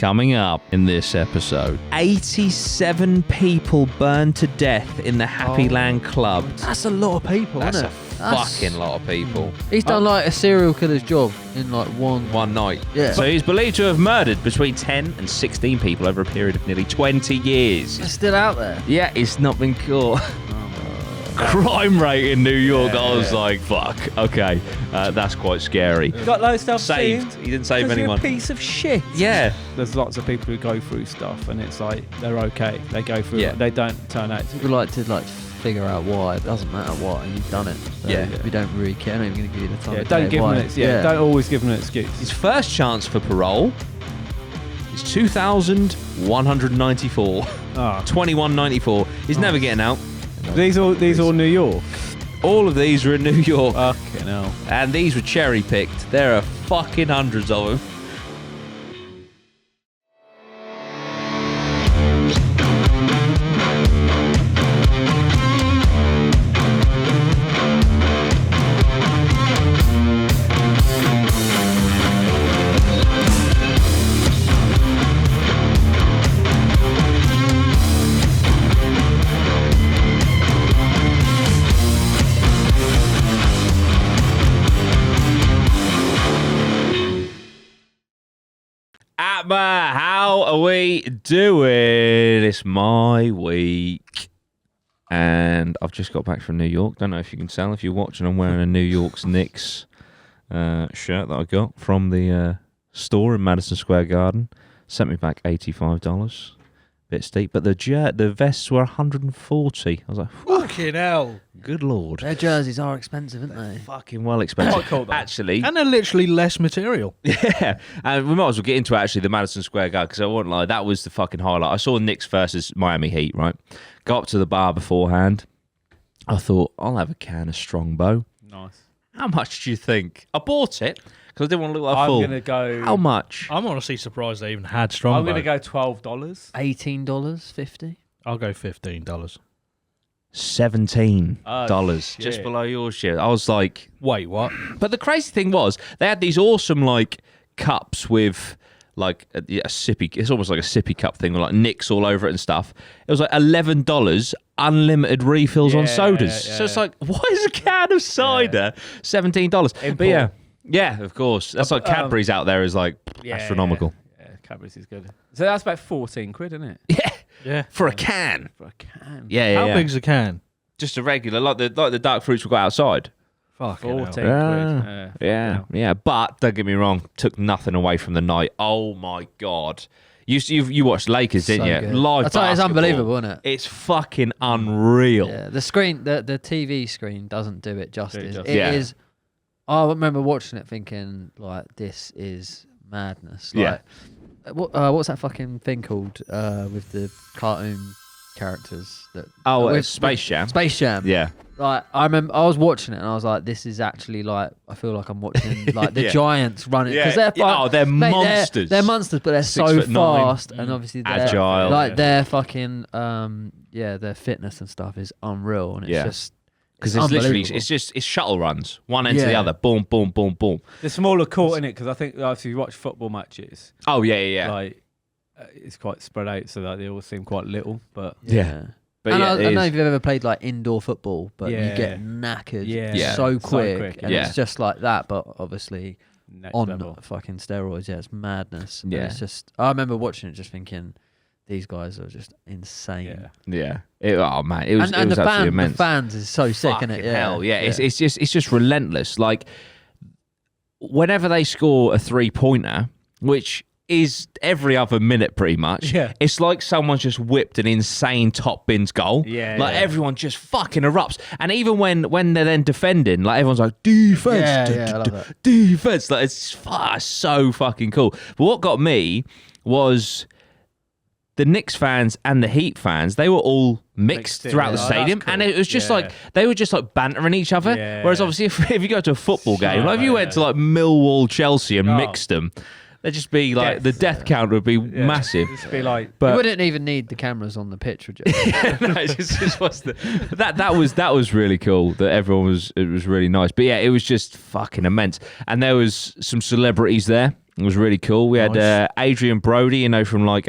Coming up in this episode, 87 people burned to death in the Happy Land Club. That's a lot of people, isn't it? Fucking lot of people. He's done like a serial killer's job in like one night. Yeah. So he's believed to have murdered between 10 and 16 people over a period of nearly 20 years. It's still out there. Yeah, it's not been caught. Crime rate in New York, I was like, fuck, okay, that's quite scary. Got loads of stuff Saved. He didn't save anyone. You're a piece of shit. Yeah. There's lots of people who go through stuff and it's like, they're okay. They go through it. They don't turn out to People like to figure out why. It doesn't matter what, and you've done it. So we don't really care. I'm not even going to give you the time. don't give them an excuse. Don't always give them an excuse. His first chance for parole is 2,194. 2194. He's never getting out. These all New York. All of these are in New York. Fucking hell. And these were cherry picked. There are fucking hundreds of them. APMA, how are we doing? It's my week. And I've just got back from New York. Don't know if you can tell. If you're watching, I'm wearing a New York's Knicks shirt that I got from the store in Madison Square Garden. Sent me back $85. Bit steep. But the vests were $140. I was like, fucking hell. Good lord. Their jerseys are expensive, aren't they? Fucking well expensive. Quite cool, though. Actually. And they're literally less material. Yeah. And we might as well get into actually the Madison Square Garden because I won't lie, that was the fucking highlight. I saw Knicks versus Miami Heat, right? Got up to the bar beforehand. I thought, I'll have a can of Strongbow. Nice. How much do you think? I bought it because I didn't want to look like a fool. I'm going to go... How much? I'm honestly surprised they even had Strongbow. I'm going to go $12. $18.50. I'll go $15. $17. Just below your shit. I was like... Wait, what? But the crazy thing was, they had these awesome, like, cups with... like a sippy, it's almost like a sippy cup thing with like Knicks all over it and stuff. It was like $11, unlimited refills on sodas. So it's like, why is a can of cider $17? But yeah, of course. That's like Cadbury's out there is like astronomical. Yeah, Cadbury's is good. So that's about 14 quid, isn't it? Yeah, for a can. For a can. Yeah. How big's a can? Just a regular, like the dark fruits we got outside. Fucking 14 hell. quid. Yeah. But don't get me wrong, took nothing away from the night. Oh my god. You watched Lakers, didn't you? Good. Live I tell you, it's basketball. unbelievable, isn't it? It's fucking unreal. Yeah, the screen, the TV screen doesn't do it justice. It Yeah. is. I remember watching it thinking like, this is madness. Like, what's that fucking thing called with the cartoon characters that? Space Jam. Space Jam. Yeah. Like I remember, I was watching it and I was like, "This is actually like, I feel like I'm watching like the Giants running because they're they're monsters. They're monsters, but they're so 6'9", fast and obviously they're agile. Like their fucking their fitness and stuff is unreal, and it's just because it's literally it's shuttle runs one end to the other, boom, boom, boom, boom. The smaller court in it because I think if you watch football matches, like it's quite spread out, so that they all seem quite little, but But and yeah, I don't know if you've ever played like indoor football, but you get knackered so quick. And it's just like that, but obviously on level. fucking steroids. Yeah, it's madness. Yeah. And it's just, I remember watching it just thinking, these guys are just insane. Yeah. Oh man, it was and absolutely immense. The fans is so sick, isn't it? Fucking hell, yeah. It's just relentless. Like whenever they score a 3-pointer, which is every other minute pretty much. Yeah. It's like someone's just whipped an insane top bins goal. Yeah. Like everyone just fucking erupts. And even when they're then defending, like everyone's like, defense. I love that. Defense. Like it's so fucking cool. But what got me was the Knicks fans and the Heat fans, they were all mixed throughout the stadium. Cool. And it was just like, they were just like bantering each other. Yeah. Whereas obviously if you go to a football game, like if you went to like Millwall, Chelsea and mixed them, they'd just be like, the death count would be massive. It'd be like, But you wouldn't even need the cameras on the pitch, would you? No, it just was that was really cool. That everyone it was really nice. But yeah, it was just fucking immense. And there was some celebrities there. It was really cool. We had Adrian Brody, from like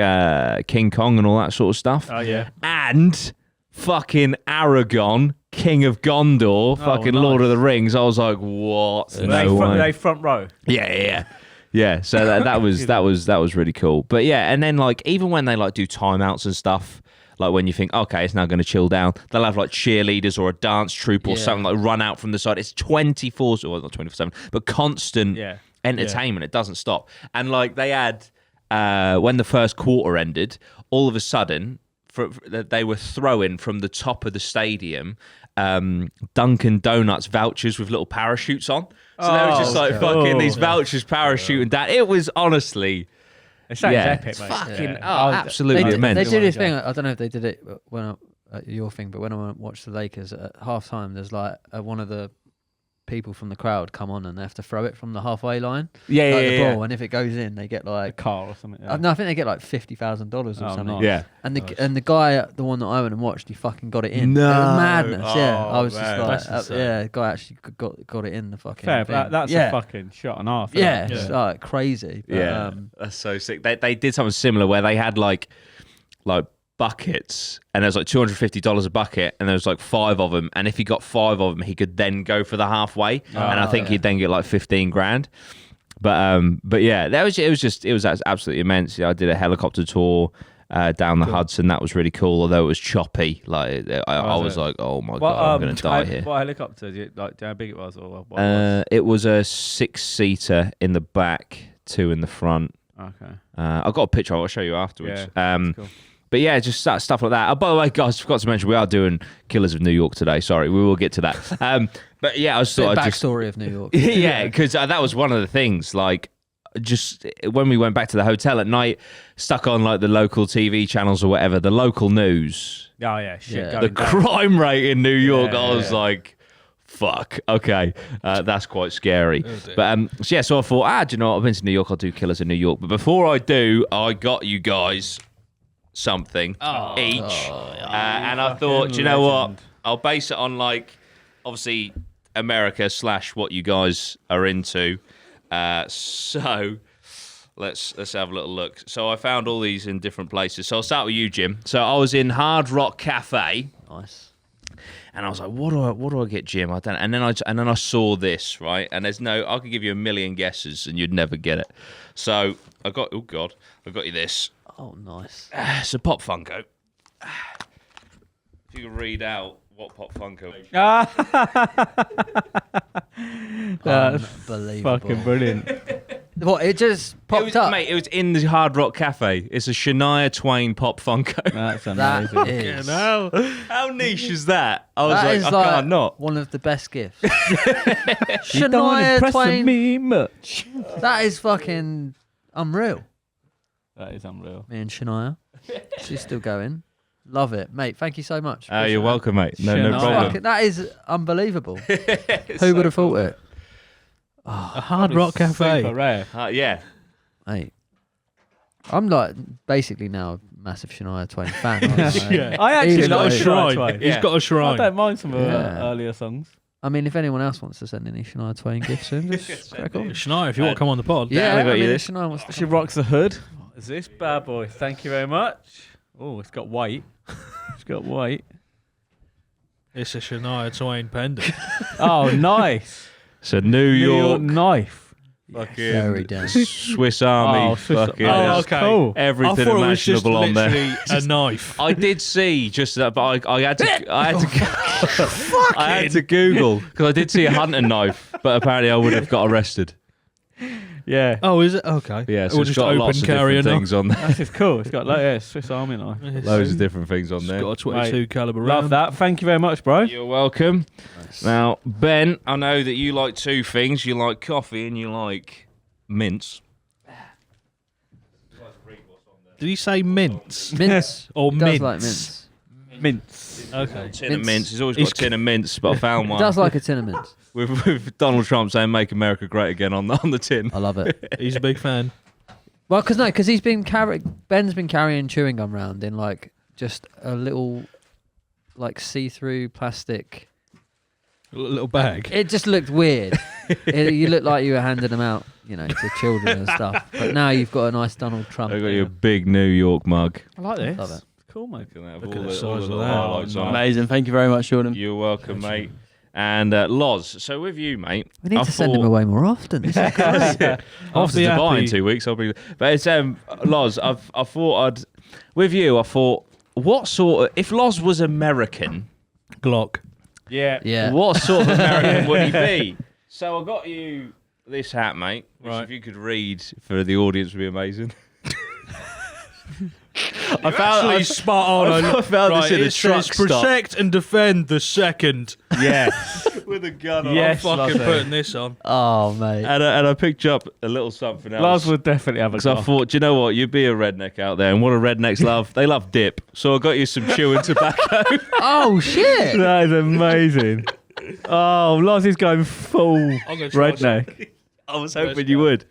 King Kong and all that sort of stuff. Oh yeah. And fucking Aragon, King of Gondor, fucking Lord of the Rings. I was like, what? They front row. Yeah. So that was really cool. But yeah, and then like even when they like do timeouts and stuff, like when you think, okay, it's now going to chill down, they'll have like cheerleaders or a dance troupe or something like run out from the side. It's 24, well not 24/7, but constant entertainment. It doesn't stop. And like they had when the first quarter ended, all of a sudden they were throwing from the top of the stadium Dunkin' Donuts vouchers with little parachutes on. So they were just like fucking these vouchers parachuting down. It was honestly, it's epic, mate. Fucking absolutely immense. They did this thing. I don't know if they did it when your thing, but when I watched the Lakers at half time, there's like one of the people from the crowd come on and they have to throw it from the halfway line. The ball, and if it goes in, they get like a car or something. No, I think they get like $50,000 or something. Nice. Yeah. And the guy, the one that I went and watched, he fucking got it in. No. It was madness. I was man. just like, the guy actually got it in the fucking Fair, thing. that's a fucking shot and a half. It's like crazy. But, that's so sick. They did something similar where they had like buckets, and there was like $250 a bucket, and there was like 5 of them, and if he got 5 of them he could then go for the halfway, and I think he'd then get like 15 grand. But yeah, it was absolutely immense. I did a helicopter tour down the Hudson. That was really cool, although it was choppy. Like I was like, oh my god, I'm gonna die here. What helicopter? Like how big it was, or what it was a 6-seater in the back, 2 in the front. Okay. I've got a picture I'll show you afterwards. Yeah, cool. But yeah, just stuff like that. By the way, guys, forgot to mention we are doing Killers of New York today. Sorry, we will get to that. But yeah, I just thought backstory of New York. Yeah, because that was one of the things. Like, just when we went back to the hotel at night, stuck on like the local TV channels or whatever, the local news. Oh yeah, shit. The crime rate in New York. I was like, fuck. Okay, that's quite scary. But so I thought, do you know what? I've been to New York. I'll do Killers in New York. But before I do, I got you guys something each, and I thought, do you know what? I'll base it on like obviously America / what you guys are into. So let's have a little look. So I found all these in different places. So I'll start with you, Jim. So I was in Hard Rock Cafe. Nice. And I was like, what do I get, Jim? I don't. And then I saw this, right? And I could give you a million guesses and you'd never get it. So I got you this. Oh, nice. It's a Pop Funko. If you can read out what Pop Funko is. That's unbelievable. fucking brilliant. What, it just popped up? Mate, it was in the Hard Rock Cafe. It's a Shania Twain Pop Funko. That's amazing. That is. How niche is that? I was That is I can't not. one of the best gifts. You don't Shania impress Twain. me much. That is fucking unreal. That is unreal. Me and Shania. She's still going. Love it, mate. Thank you so much. You're welcome, mate. No Shania. problem. Fucking, that is unbelievable. Who would have thought it? A Hard Rock Cafe. Super rare. Yeah. Mate, I'm like basically now a massive Shania Twain fan. Yeah. I actually He's got like a Shania shrine. Twain. He's got a I shrine. don't mind some of her Yeah. earlier songs. I mean, if anyone else wants to send any Shania Twain gifts, in, just crack on. Shania, if you want to come on the pod. Yeah, I got I you mean, if this. Shania wants to She rocks the hood. What is this bad boy? Thank you very much. Oh, it's got weight. It's got weight. It's a Shania Twain pendant. Oh, nice. It's a New York knife. fucking Very damn. Swiss Army. Oh, Swiss- fucking oh, okay. Cool. everything I thought it was just imaginable on there. literally a knife. I did see just that, but I had to I had to Google because I did see a hunting knife, but apparently I would have got arrested. Yeah. Oh, is it? Okay. Yeah, so Or it's just got open lots of carry different enough. things on there. That's just cool. It's got like Swiss Army knife. Loads of different things on It's there. got a 22 caliber Love round. that. Thank you very much, bro. You're welcome. Now, Ben, I know that you like 2 things. You like coffee and you like mints. Did he say mints? Mints. Or He mints? does like mints. Mints. Okay. Tin of Mints. mints. He's always got a tin of mints, but I found He one does like a tin of mints. with Donald Trump saying "Make America Great Again" on the tin. I love it. He's a big fan. Well, because he's been Ben's been carrying chewing gum around in like just a little like see-through plastic A little bag. It just looked weird. You looked like you were handing them out, to children and stuff. But now you've got a nice Donald Trump. I got you a big New York mug. I like this. Love it. Cool, mate. Look at the size of that. Amazing. Thank you very much, Jordan. You're welcome, mate. And Loz, so with you, mate. We need to send him away more often. This is great. After Dubai in 2 weeks, I'll be. But it's Loz. I thought with you. I thought, what sort of if Loz was American? Glock. Yeah. What sort of American would he be? So I got you this hat, mate. Which Right. if you could read for the audience would be amazing. I found spot on. I found this in a truck stop. Protect and defend the second. Yeah. With a gun on. Yes, I'm fucking lovely. putting this on. Oh, mate. And I picked up a little something else. Lars would definitely have a Because I thought, do you know what? You'd be a redneck out there. And what do rednecks love? They love dip. So I got you some chewing tobacco. Oh, shit. That is amazing. Oh, Lars is going full I'm gonna try redneck. I was hoping you would.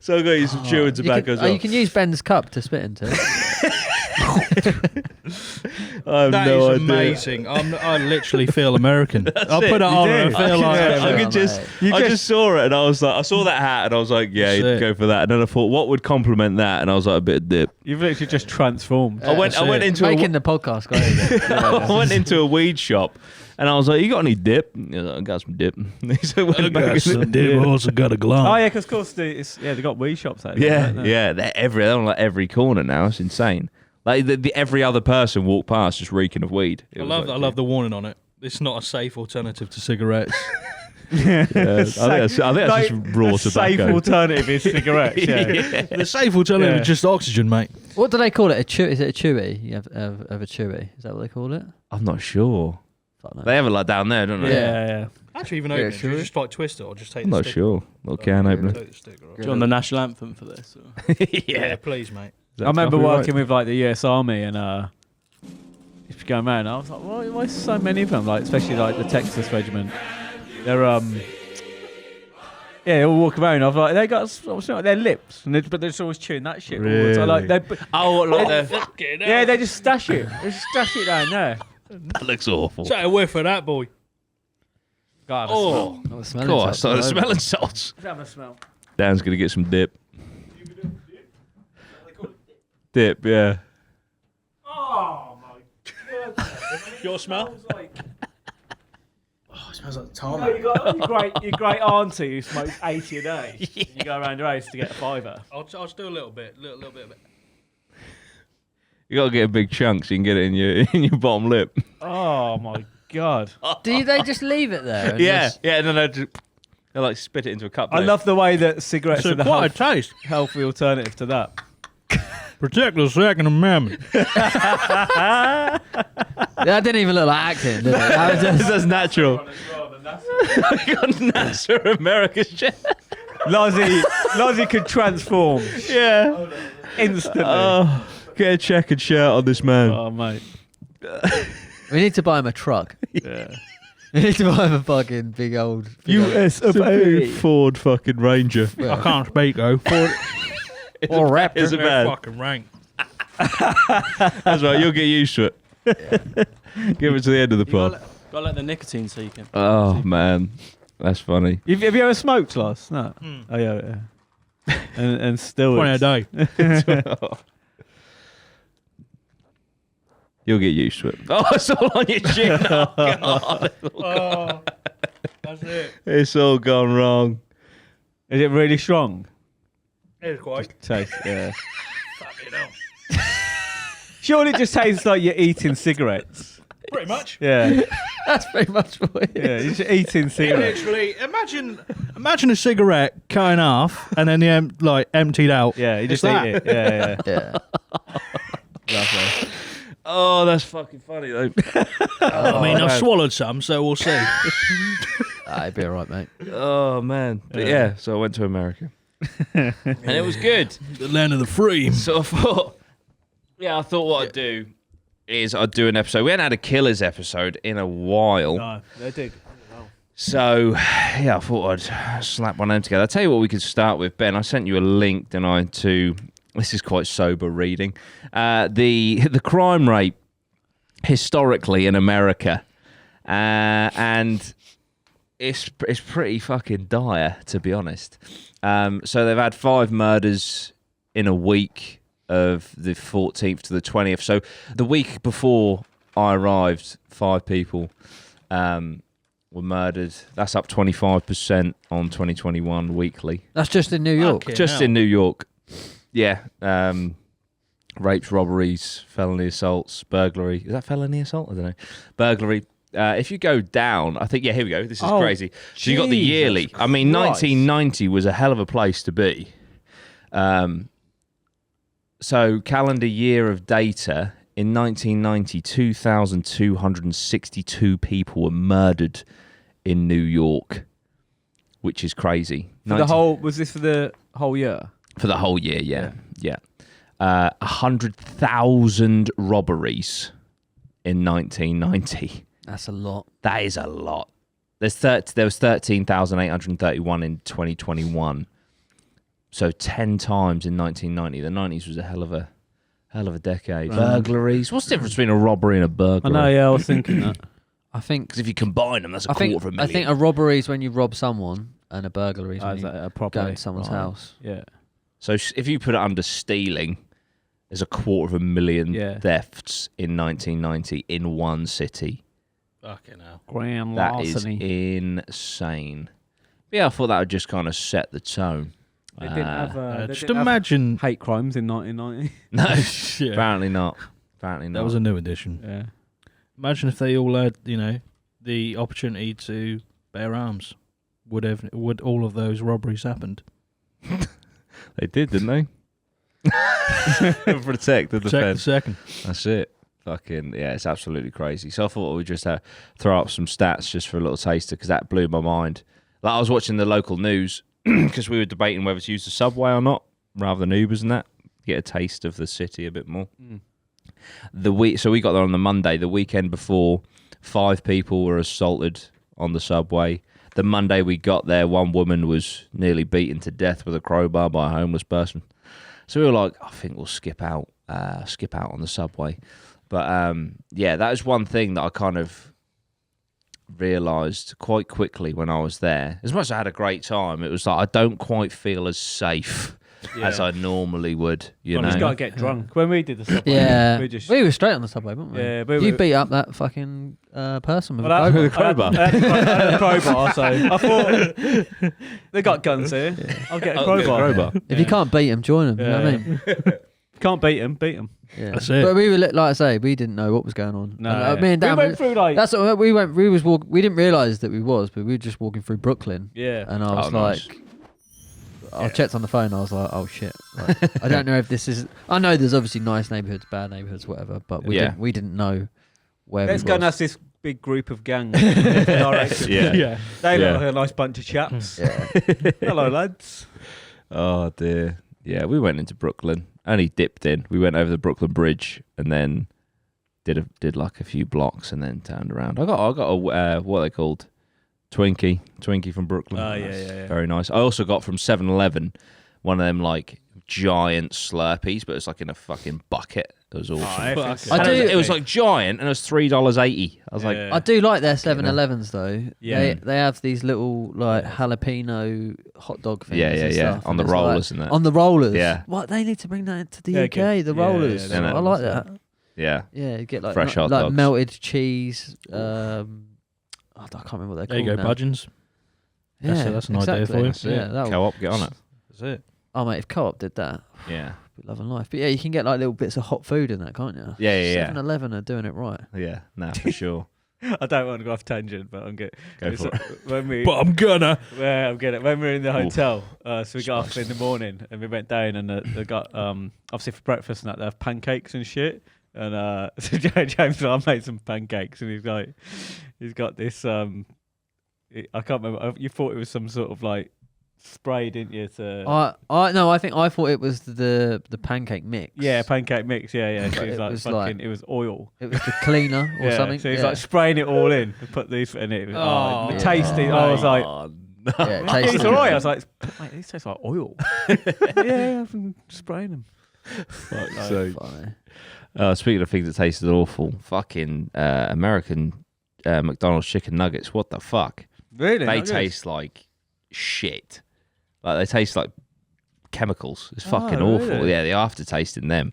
So I got you some chewing tobacco as well. You can use Ben's cup to spit into. I have That no is idea. amazing. I literally feel American. I'll it. put it on You and do. I feel like I could Oh, just, mate. I just saw it and I was like, I saw that hat and I was like, yeah, That's it. go for that. And then I thought, what would complement that? And I was like, a bit of dip. You've literally just transformed. I went into Making the podcast great. I went into a weed shop and I was like, you got any dip? He was like, I got some dip. So I went back and- I also got a glove. Oh yeah, because of course they got weed shops out there. yeah, don't they? yeah, they're on like every corner now. It's insane. Like every other person walked past just reeking of weed. I love the warning on it. It's not a safe alternative to cigarettes. I think that's just raw a safe tobacco. alternative is cigarettes. Yeah. The safe alternative Yeah. is just oxygen, mate. What do they call it? Is it a chewy? You have a chewy. Is that what they call it? I'm not sure. Fuck no. They have it like down there, don't they? Yeah. Actually, even Yeah, open it, sure. you just like twist it or just take I'm the not sticker. sure. Little can opener. Take the sticker off. Do you want the national anthem for this? Or? Yeah, please, mate. I remember working with like the US Army and if you go around, I was like, why so many of them? Like especially like the Texas Regiment. They're they all walk around. I was like, they got their lips, and but they're just always chewing that shit. All the time. Like they just stash it. They just stash it down there. That looks awful. Take a whiff of that, boy. God, Oh, Oh, the smelling God, I salts started all over. smelling salts. have a smell. Dan's gonna get some dip. Dip, yeah. Oh my God. Your smell? Oh, it smells like tarmac. You got your great auntie who smokes 80 a day. You go around her house to get a fiver. I'll just do a little bit of it. You gotta get a big chunk so you can get it in your bottom lip. Oh my God. Do they just leave it there? and Yeah, just- yeah. No, they like spit it into a cup. I love the way that cigarettes So are the quite a taste. healthy alternative to that. Protect the Second Amendment. That didn't even look like acting, did it? That was just- That's natural. We got NASA America's shit. Lozzie could transform Yeah. instantly. Oh, get a checkered shirt on this man. Oh, mate. we need to buy him a truck. Yeah. We need to buy him a fucking big old. US of A Ford fucking Ranger. I can't speak, though. Or Raptor. Is it They're bad? fucking rank. That's right. You'll get used to it. Give it to the end of the pod. Gotta let the nicotine so you can. Oh man, that's funny. Have you ever smoked, Lars? No. Oh, yeah. And still. 20 a it's- day. You'll get used to it. Oh, it's all on your chin. Oh, God. Oh, that's it. It's all gone wrong. Is it really strong? It's quite. Taste, yeah. Fucking hell. Surely it just tastes like you're eating cigarettes. Pretty much. Yeah. That's pretty much what it is. Yeah, you're just eating cigarettes. Literally, imagine a cigarette cut in half and then the emptied out. Yeah, you It's just eat that. it. Yeah, yeah. Yeah. Lovely. Oh, that's fucking funny though. I mean, I've swallowed some, so we'll see. It'd be alright, mate. Oh man. But yeah, so I went to America, and it was good. The land of the free. So I thought, I thought what I'd do is I'd do an episode. We hadn't had a Killers episode in a while. No, they did. So, yeah, I thought I'd slap one of them together. I'll tell you what we could start with, Ben. I sent you a link, didn't I, to... This is quite sober reading. The crime rate historically in America. And it's pretty fucking dire, to be honest. So they've had 5 murders in a week of the 14th to the 20th. So the week before I arrived, 5 people were murdered. That's up 25% on 2021 weekly. That's just in New York. Okay. Just hell. in New York. Yeah. Rapes, robberies, felony assaults, burglary. Is that felony assault? I don't know. Burglary. If you go down, I think, here we go. This is crazy. So you got the yearly. I mean, 1990 was a hell of a place to be. So calendar year of data, in 1990, 2,262 people were murdered in New York, which is crazy. Was this for the whole year? For the whole year, yeah. 100,000 robberies in 1990. That's a lot. That is a lot. There was 13,831 in 2021. So 10 times in 1990. The 90s was a hell of a decade. Right. Burglaries. What's the difference between a robbery and a burglary? I know, yeah, I was thinking that. I think Because if you combine them, that's a quarter of a million. I think a robbery is when you rob someone, and a burglary is when you a go into someone's house. Yeah. So if you put it under stealing, there's a quarter of a million thefts in 1990 in one city. Fucking hell. Grand That is larceny. insane. Yeah, I thought that would just kind of set the tone. They didn't have, they Just didn't have imagine. hate crimes in 1990. No, Yeah. apparently not. Apparently not. That was a new edition. Yeah. Imagine if they all had, the opportunity to bear arms. Would all of those robberies happened? They did, didn't they? Protect the Check the defense. second. That's it. Fucking yeah, it's absolutely crazy. So I thought we'd just throw up some stats just for a little taster because that blew my mind. Like I was watching the local news because we were debating whether to use the subway or not rather than Ubers and that. Get a taste of the city a bit more. So we got there on the Monday, the weekend before. 5 people were assaulted on the subway. The Monday we got there, one woman was nearly beaten to death with a crowbar by a homeless person. So we were like, I think we'll skip out on the subway. But that was one thing that I kind of realised quite quickly when I was there. As much as I had a great time, it was like I don't quite feel as safe as I normally would. You Well, know, just got to get drunk. When we did the subway, Yeah, we were straight on the subway, weren't we? Yeah, you beat up that fucking person with Well, a crowbar. I had a crowbar, so I thought they got guns here. I'll get a crowbar. If you can't beat him, join him. You know what I mean? Can't beat him, beat him. Yeah. That's it. But we were like I say, we didn't know what was going on. No, And, me and Dan, we went through like that's what we went. We didn't realise that we was, but we were just walking through Brooklyn. yeah. And I was nice. like, I checked on the phone. I was like, oh shit. Like, I don't know if this is. I know there's obviously nice neighbourhoods, bad neighbourhoods, whatever. But we didn't know where. Let's we go and was. ask this big group of gangs. Direction. Yeah. They Yeah. look like a nice bunch of chaps. Yeah. Hello, lads. Oh dear. Yeah, we went into Brooklyn. Only dipped in. We went over the Brooklyn Bridge and then did like a few blocks and then turned around. I got a what are they called? Twinkie from Brooklyn. Oh, yeah. Very nice. I also got from 7-Eleven one of them like giant Slurpees, but it's like in a fucking bucket. It was awesome. I do- It was like giant and it was $3.80. I was like, Yeah. I do like their 7-Elevens though. Yeah. They have these little like jalapeno hot dog things. Yeah, and stuff, on and the it's rollers like, and that. On the rollers. Yeah. What they need to bring that to the Yeah, UK. The yeah, rollers. yeah, yeah. I like that. yeah. Yeah, you get like Fresh hot like dogs. melted cheese. I can't remember what they're There you called go, now. Budgeons. Yeah, That's an idea for you. That's Yeah, it. that would- Co-op, get on it. That's it. Oh mate, if Co-op did that, Yeah. we'd love and life. But yeah, you can get like little bits of hot food in that, can't you? Yeah. 7-Eleven are doing it right. Yeah, nah, for sure. I don't want to go off tangent, but I'm getting. Go for it. When we, But I'm gonna. yeah, I'm getting it. When we were in the Oof. hotel, so we got off in the morning and we went down and they got obviously for breakfast and that they have pancakes and shit. And so James and I made some pancakes and he's got this I can't remember. You thought it was some sort of like spray, didn't you? To I think I thought it was the pancake mix. yeah, pancake mix. Yeah. So it was It like was fucking. like- it was oil. It was the cleaner or Yeah, something. so he's yeah. like spraying it all in and put these in it. Oh, The tasty. I was like, yeah, it it's tasted alright. I good. was like, mate, these taste like oil. Yeah, I've been spraying them. Fuck's So sake. funny. Speaking of things that tasted awful, fucking American McDonald's chicken nuggets. What the fuck? Really? They Not good? taste like shit. Like they taste like chemicals. It's fucking Oh, awful. really? Yeah, the aftertaste in them.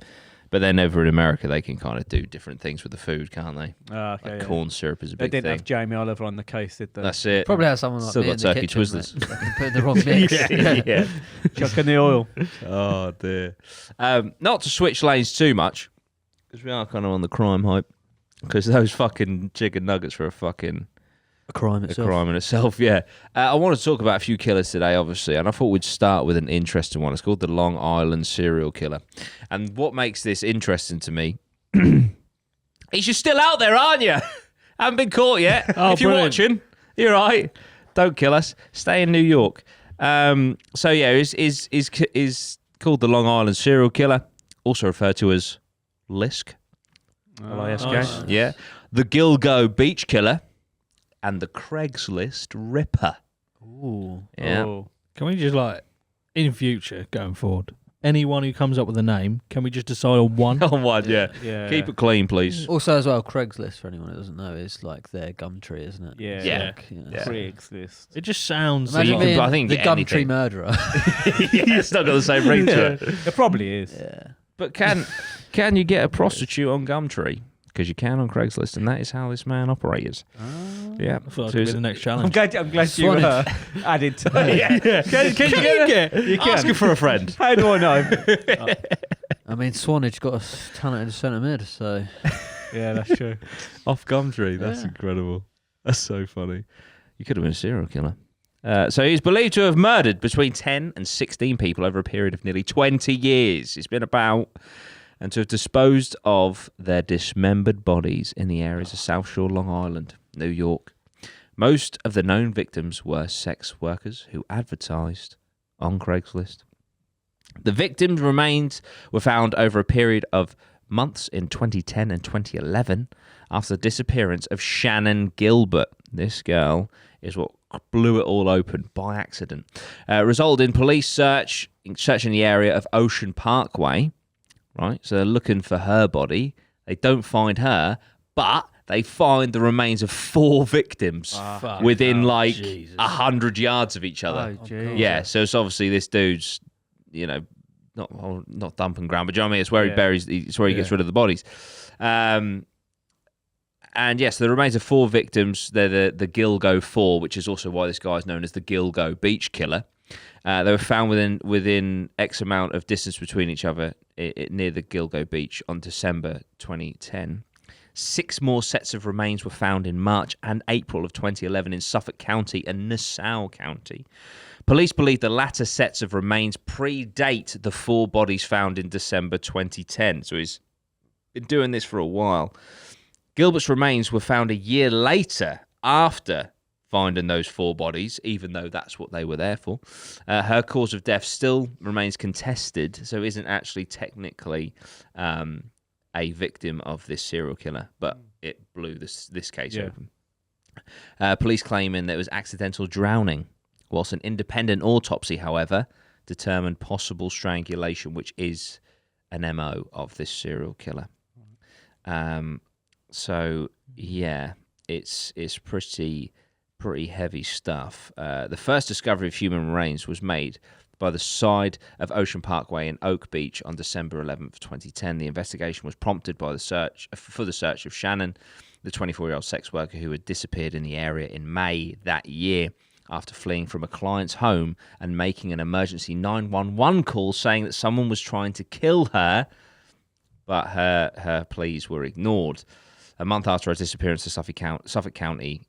But then over in America, they can kind of do different things with the food, can't they? Oh, okay. Like yeah. corn syrup is a They big didn't thing. have Jamie Oliver on the case, did they? That's it. Probably has someone like Still me got in the turkey kitchen Twizzlers. that fucking put in the wrong mix. yeah. Chucking the oil. Oh dear. Not to switch lanes too much, because we are kind of on the crime hype. Because those fucking chicken nuggets are a fucking A crime itself. a crime in itself. Yeah. I want to talk about a few killers today, obviously, and I thought we'd start with an interesting one. It's called the Long Island serial killer, and what makes this interesting to me is you're still out there, aren't you? Haven't been caught yet. Oh, if you're brilliant. watching, you're right. Don't kill us. Stay in New York. So yeah, is called the Long Island serial killer, also referred to as Lisk. L-I-S-K. Nice. Yeah. The Gilgo Beach Killer and the Craigslist Ripper. Ooh. Yeah. Oh. Can we just in future going forward, anyone who comes up with a name, can we just decide on one? On one, yeah. Yeah. Keep it clean, please. Also, as well, Craigslist, for anyone who doesn't know, is like their Gumtree, isn't it? Yeah. Yeah. Like, you know, Yeah. Craigslist. It just sounds Imagine you can- being I think the get Gumtree anything. murderer. It's not got the same ring to it. It probably is. Yeah. But can you get a prostitute on Gumtree? Because you can on Craigslist, and that is how this man operated. Yeah. I feel like So it'll be is- the next I'm challenge. glad you Swanage. added to that. yeah. Can you get it? You Ask can. her for a friend. How do I know? I mean, Swanage got a talented centre mid, so Yeah, that's true. Off Gumtree. That's Yeah. incredible. That's so funny. You could have been a serial killer. So he's believed to have murdered between 10 and 16 people over a period of nearly 20 years. He's been about and to have disposed of their dismembered bodies in the areas of South Shore, Long Island, New York. Most of the known victims were sex workers who advertised on Craigslist. The victims' remains were found over a period of months in 2010 and 2011 after the disappearance of Shannon Gilbert. This girl is what blew it all open by accident. Resulted in police searching the area of Ocean Parkway. Right, so they're looking for her body. They don't find her, but they find the remains of 4 victims Fuck. within Oh, like Jesus. 100 yards of each other. Oh, jeez. Yeah, so it's obviously this dude's, not dumping ground, but do you know what I mean? It's where he Yeah. buries, it's where he gets Yeah. rid of the bodies. And yes, the remains of 4 victims. They're the Gilgo 4, which is also why this guy is known as the Gilgo Beach Killer. They were found within X amount of distance between each other near the Gilgo Beach on December 2010. 6 more sets of remains were found in March and April of 2011 in Suffolk County and Nassau County. Police believe the latter sets of remains predate the 4 bodies found in December 2010. So he's been doing this for a while. Gilbert's remains were found a year later after finding those 4 bodies, even though that's what they were there for. Her cause of death still remains contested, so isn't actually technically a victim of this serial killer, but it blew this case Yeah. open. Police claiming that it was accidental drowning, whilst an independent autopsy, however, determined possible strangulation, which is an MO of this serial killer. So yeah, it's pretty heavy stuff. The first discovery of human remains was made by the side of Ocean Parkway in Oak Beach on December 11th, 2010. The investigation was prompted by the search of Shannon, the 24-year-old sex worker who had disappeared in the area in May that year after fleeing from a client's home and making an emergency 911 call saying that someone was trying to kill her, but her pleas were ignored. A month after her disappearance, the Suffolk County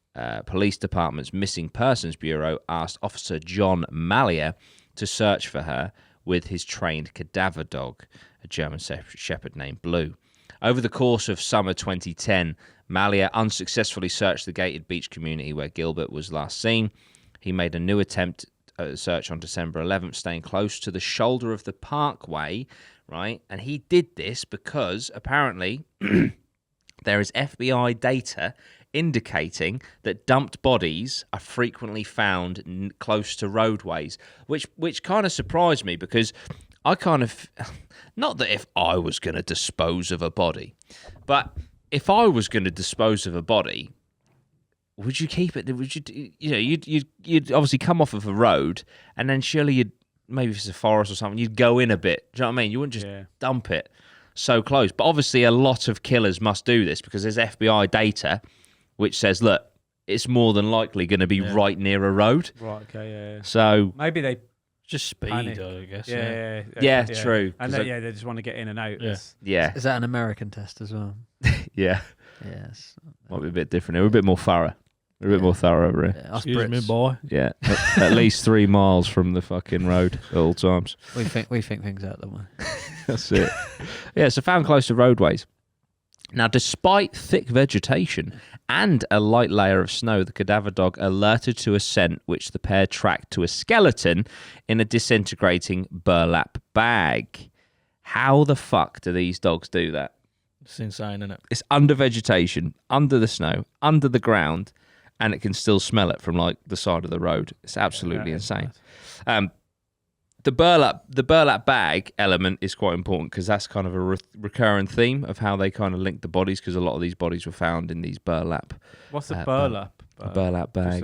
Police Department's Missing Persons Bureau asked Officer John Mallier to search for her with his trained cadaver dog, a German Shepherd named Blue. Over the course of summer 2010, Mallier unsuccessfully searched the gated beach community where Gilbert was last seen. He made a new attempt at a search on December 11th, staying close to the shoulder of the parkway, right? And he did this because apparently there is FBI data indicating that dumped bodies are frequently found close to roadways, which kind of surprised me because I kind of, not that if I was going to dispose of a body, but if I was going to dispose of a body, would you keep it? Would you, you'd obviously come off of a road, and then surely you'd, maybe if it's a forest or something, you'd go in a bit. Do you know what I mean? You wouldn't just dump it so close. But obviously a lot of killers must do this because there's FBI data which says, look, it's more than likely going to be right near a road. Right, okay, yeah. So maybe they just speed, panic. I guess. Yeah, true. And they just want to get in and out. Yeah. Is that an American test as well? Yeah. Yes. Might be a bit different. We're a bit more thorough. We're a bit more thorough over here. Yeah, us Excuse me, Brits, boy. Yeah. At least 3 miles from the fucking road at all times. we think things out, don't we? That's it. Yeah, so found close to roadways. Now, despite thick vegetation and a light layer of snow, the cadaver dog alerted to a scent which the pair tracked to a skeleton in a disintegrating burlap bag. How the fuck do these dogs do that? It's insane, isn't it? It's under vegetation, under the snow, under the ground, and it can still smell it from like the side of the road. It's absolutely insane. The burlap bag element is quite important because that's kind of a recurring theme of how they kind of link the bodies, because a lot of these bodies were found in these burlap. What's a burlap? A burlap bag.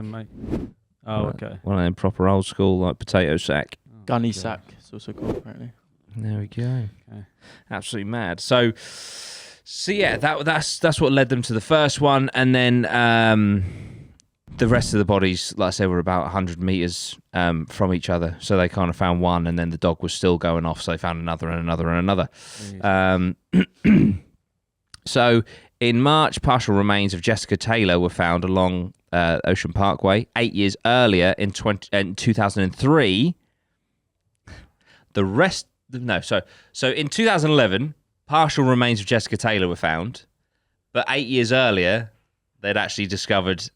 Okay. One of them proper old school like potato sack. Gunny sack. It's also called apparently. There we go. Okay. Absolutely mad. So yeah, that's what led them to the first one, and then the rest of the bodies, like I said, were about 100 meters from each other. So they kind of found one, and then the dog was still going off, so they found another and another and another. So in March, partial remains of Jessica Taylor were found along Ocean Parkway. 8 years earlier, in 2003, So in 2011, partial remains of Jessica Taylor were found, but 8 years earlier, they'd actually discovered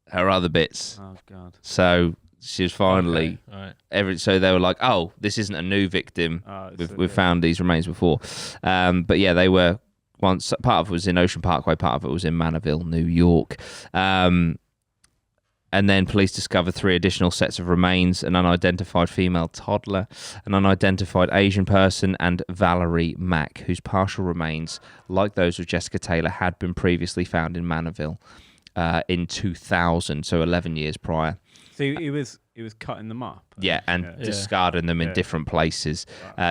her other bits. Oh God! So she was finally So they were like, "Oh, this isn't a new victim. We've found these remains before." But yeah, they were once. Part of it was in Ocean Parkway, part of it was in Manorville, New York. And then police discovered 3 additional sets of remains: an unidentified female toddler, an unidentified Asian person, and Valerie Mack, whose partial remains, like those of Jessica Taylor, had been previously found in Manorville in 2000, so 11 years prior. So he was cutting them up? Yeah, and discarding them in different places.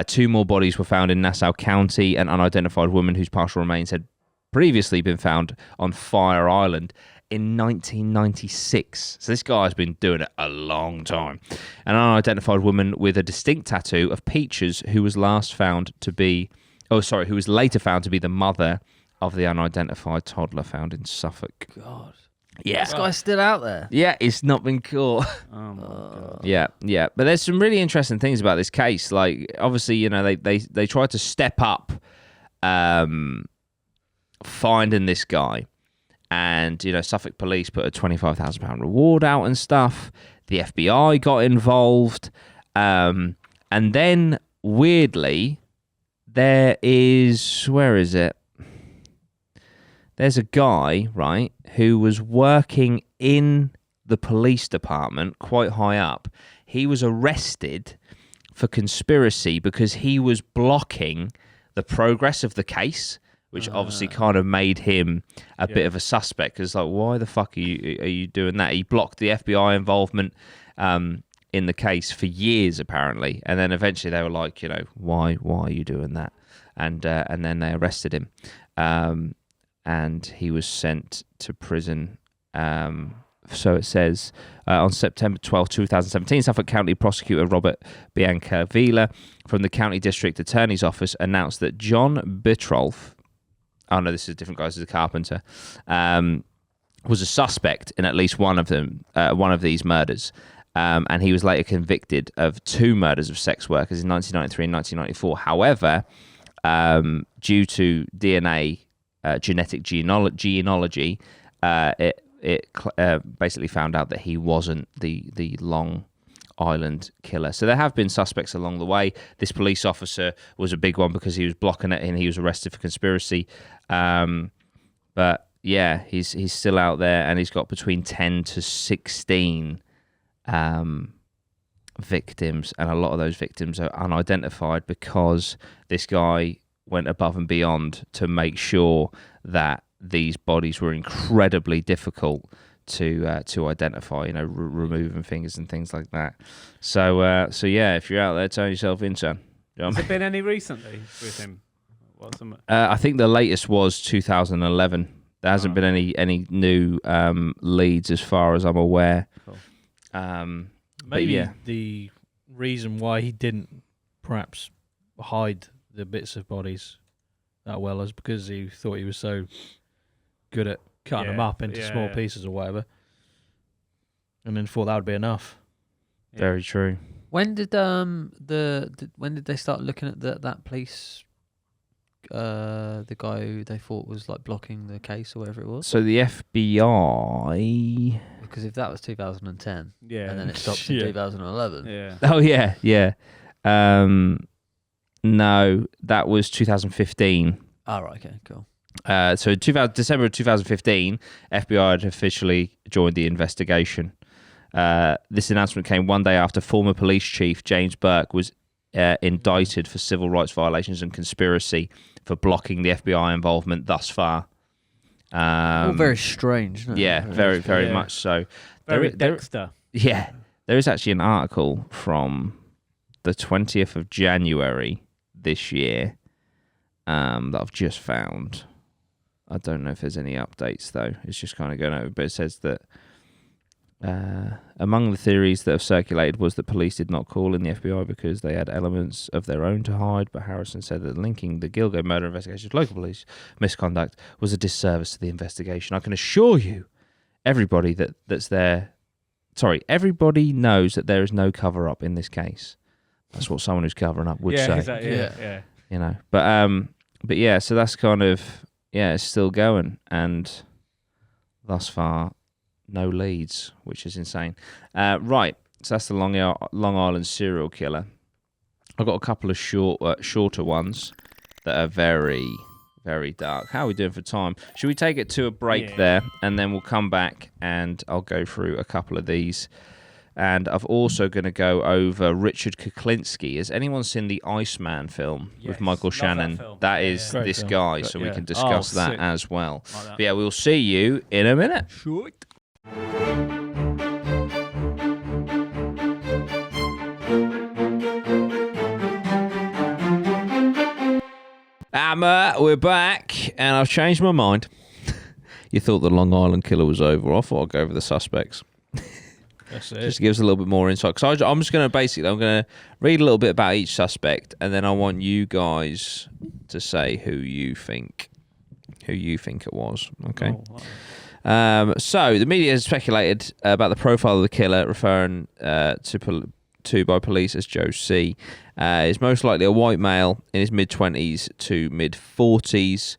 2 more bodies were found in Nassau County: an unidentified woman whose partial remains had previously been found on Fire Island in 1996. So this guy's been doing it a long time. An unidentified woman with a distinct tattoo of peaches who was later found to be the mother of the unidentified toddler found in Suffolk. God. Yeah. This guy's still out there. Yeah, it's not been caught. Oh my God. Yeah. But there's some really interesting things about this case. Like, obviously, they tried to step up finding this guy. And, Suffolk police put a £25,000 reward out and stuff. The FBI got involved. And then, weirdly, where is it? There's a guy, right, who was working in the police department quite high up. He was arrested for conspiracy because he was blocking the progress of the case, which obviously kind of made him a bit of a suspect. Because, like, why the fuck are you doing that? He blocked the FBI involvement in the case for years, apparently. And then eventually they were like, why are you doing that? And then they arrested him. And he was sent to prison. So it says, on September 12, 2017, Suffolk County Prosecutor Robert Biancavilla from the County District Attorney's Office announced that John Betroth, oh no, this is a different guy, this is a carpenter, was a suspect in at least one of these murders. And he was later convicted of 2 murders of sex workers in 1993 and 1994. However, due to DNA genetic genealogy, it basically found out that he wasn't the Long Island killer. So there have been suspects along the way. This police officer was a big one because he was blocking it and he was arrested for conspiracy. But yeah, he's still out there, and he's got between 10 to 16 victims, and a lot of those victims are unidentified because this guy went above and beyond to make sure that these bodies were incredibly difficult to identify, removing fingers and things like that. So yeah, if you're out there, turn yourself in, son. Has there been any recently with him? I think the latest was 2011. There hasn't been any new leads as far as I'm aware. Cool. Maybe the reason why he didn't perhaps hide the bits of bodies that well is because he thought he was so good at cutting them up into small pieces or whatever, and then thought that would be enough. Yeah. Very true. When did when did they start looking at that police? The guy who they thought was like blocking the case or whatever it was. So the FBI. Because if that was 2010, and then it stopped Yeah. in 2011. Yeah. Oh yeah. No, that was 2015. Oh, right, okay, cool. So December of 2015, FBI had officially joined the investigation. This announcement came one day after former police chief James Burke was indicted for civil rights violations and conspiracy for blocking the FBI involvement thus far. All very strange, isn't it? Yeah, very much so. Very Dexter. Yeah, there is actually an article from the 20th of January this year that I've just found. I don't know if there's any updates though. It's just kind of going over, but it says that among the theories that have circulated was that police did not call in the FBI because they had elements of their own to hide, but Harrison said that linking the Gilgo murder investigation to local police misconduct was a disservice to the investigation. I can assure you, everybody that's there, everybody knows that there is no cover-up in this case. That's what someone who's covering up would say. Exactly. Yeah. But yeah, so that's kind of, it's still going, and thus far, no leads, which is insane. Right, so that's the Long Island serial killer. I've got a couple of shorter ones that are very, very dark. How are we doing for time? Should we take it to a break there, and then we'll come back and I'll go through a couple of these. And I've also going to go over Richard Kuklinski. Has anyone seen the Iceman film with Michael Shannon? That is this guy, so we can discuss that as well. Like But yeah, we'll see you in a minute. Sure. We're back, and I've changed my mind. You thought the Long Island killer was over. I thought I'd go over the suspects. That's it. Just to give us a little bit more insight. Because I'm just going to read a little bit about each suspect, and then I want you guys to say who you think it was. Okay. Oh, wow. So the media has speculated about the profile of the killer, referring to by police as Joe C. Is most likely a white male in his mid-20s to mid-40s,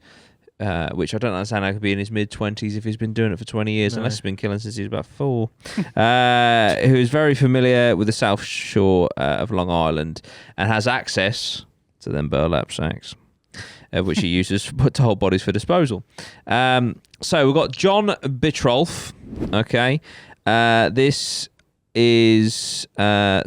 which I don't understand how he could be in his mid-20s if he's been doing it for 20 years, unless he's been killing since he was about 4. Who is very familiar with the South Shore of Long Island and has access to them burlap sacks, which he uses to hold bodies for disposal. So we've got John Betroth. Okay. This is a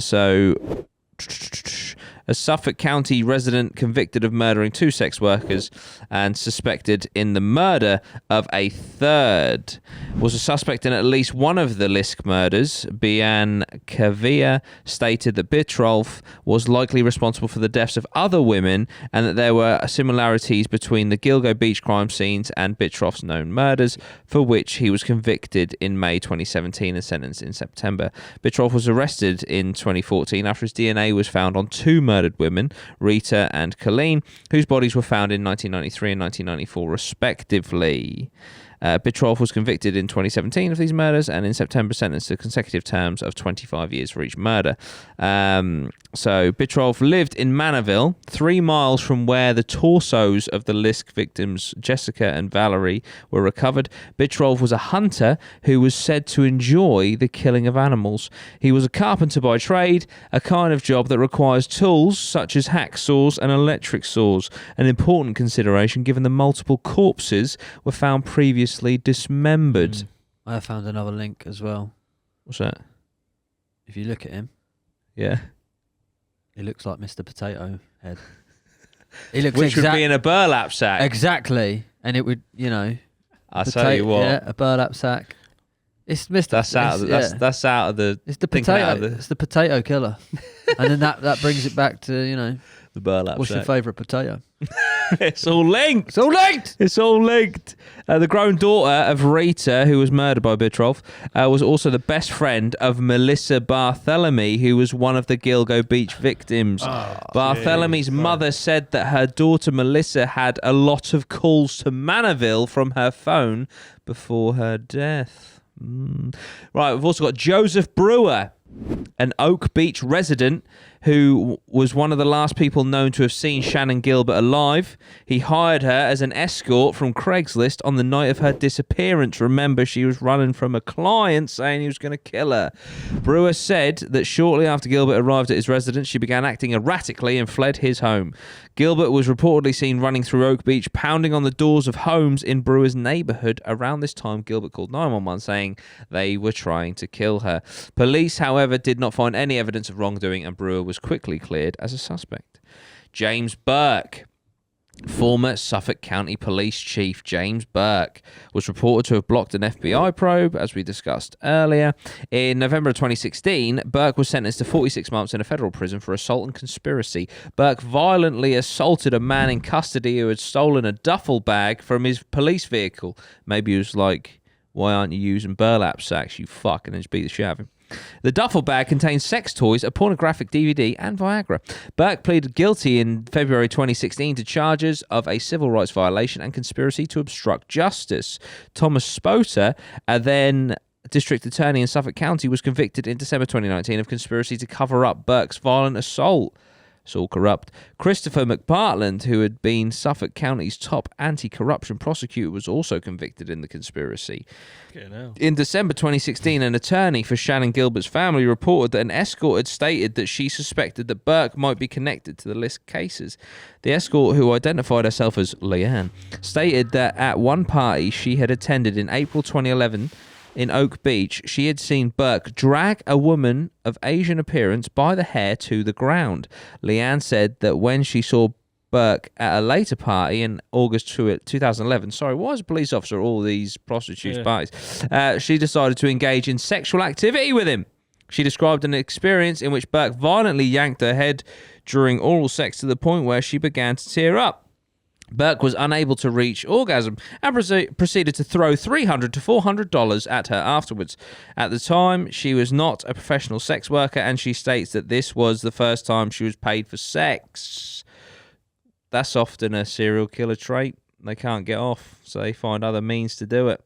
Suffolk County resident convicted of murdering 2 sex workers and suspected in the murder of a third. Was a suspect in at least one of the Lisk murders. Bian Kavia stated that Betroth was likely responsible for the deaths of other women and that there were similarities between the Gilgo Beach crime scenes and Betroth's known murders, for which he was convicted in May 2017 and sentenced in September. Betroth was arrested in 2014 after his DNA was found on 2 murdered women, Rita and Colleen, whose bodies were found in 1993 and 1994 respectively. Betroth was convicted in 2017 of these murders and in September sentenced to consecutive terms of 25 years for each murder. So Betroth lived in Manorville, 3 miles from where the torsos of the Lisk victims Jessica and Valerie were recovered. Betroth was a hunter who was said to enjoy the killing of animals. He was a carpenter by trade, a kind of job that requires tools such as hacksaws and electric saws, an important consideration given the multiple corpses were found previously dismembered. I found another link as well. What's that? If you look at him, Yeah. he looks like Mr. Potato Head. He looks Which would be in a burlap sack. Exactly. And it would, I'll tell you what. Yeah, a burlap sack. It's Mr. That's out of the, that's out of the. It's the thinking out potato. of the- It's the potato killer, and then that brings it back to the burlap what's your sack. favourite potato? It's all linked. It's all linked. It's all linked. The grown daughter of Rita, who was murdered by Betroth, was also the best friend of Melissa Barthélemy, who was one of the Gilgo Beach victims. Barthélemy's mother said that her daughter Melissa had a lot of calls to Manorville from her phone before her death. Right, we've also got Joseph Brewer, an Oak Beach resident who was one of the last people known to have seen Shannon Gilbert alive. He hired her as an escort from Craigslist on the night of her disappearance. Remember, she was running from a client saying he was going to kill her. Brewer said that shortly after Gilbert arrived at his residence, she began acting erratically and fled his home. Gilbert was reportedly seen running through Oak Beach, pounding on the doors of homes in Brewer's neighborhood. Around this time, Gilbert called 911 saying they were trying to kill her. Police, however, did not find any evidence of wrongdoing, and Brewer was quickly cleared as a suspect. James Burke. Former Suffolk County Police Chief James Burke was reported to have blocked an FBI probe, as we discussed earlier. In November of 2016, Burke was sentenced to 46 months in a federal prison for assault and conspiracy. Burke violently assaulted a man in custody who had stolen a duffel bag from his police vehicle. Maybe he was like, "Why aren't you using burlap sacks, you fuck?" and then just beat the shit out of him. The duffel bag contained sex toys, a pornographic DVD, and Viagra. Burke pleaded guilty in February 2016 to charges of a civil rights violation and conspiracy to obstruct justice. Thomas Spoter, a then district attorney in Suffolk County, was convicted in December 2019 of conspiracy to cover up Burke's violent assault. It's all corrupt. Christopher McPartland, who had been Suffolk County's top anti-corruption prosecutor, was also convicted in the conspiracy. In December 2016, an attorney for Shannon Gilbert's family reported that an escort had stated that she suspected that Burke might be connected to the list cases. The escort, who identified herself as Leanne, stated that at one party she had attended in April 2011 in Oak Beach, she had seen Burke drag a woman of Asian appearance by the hair to the ground. Leanne said that when she saw Burke at a later party in August 2011, sorry, why is a police officer at all these prostitutes' parties? She decided to engage in sexual activity with him. She described an experience in which Burke violently yanked her head during oral sex to the point where she began to tear up. Burke was unable to reach orgasm and proceeded to throw $300 to $400 at her afterwards. At the time, she was not a professional sex worker, and she states that this was the first time she was paid for sex. That's often a serial killer trait. They can't get off, so they find other means to do it.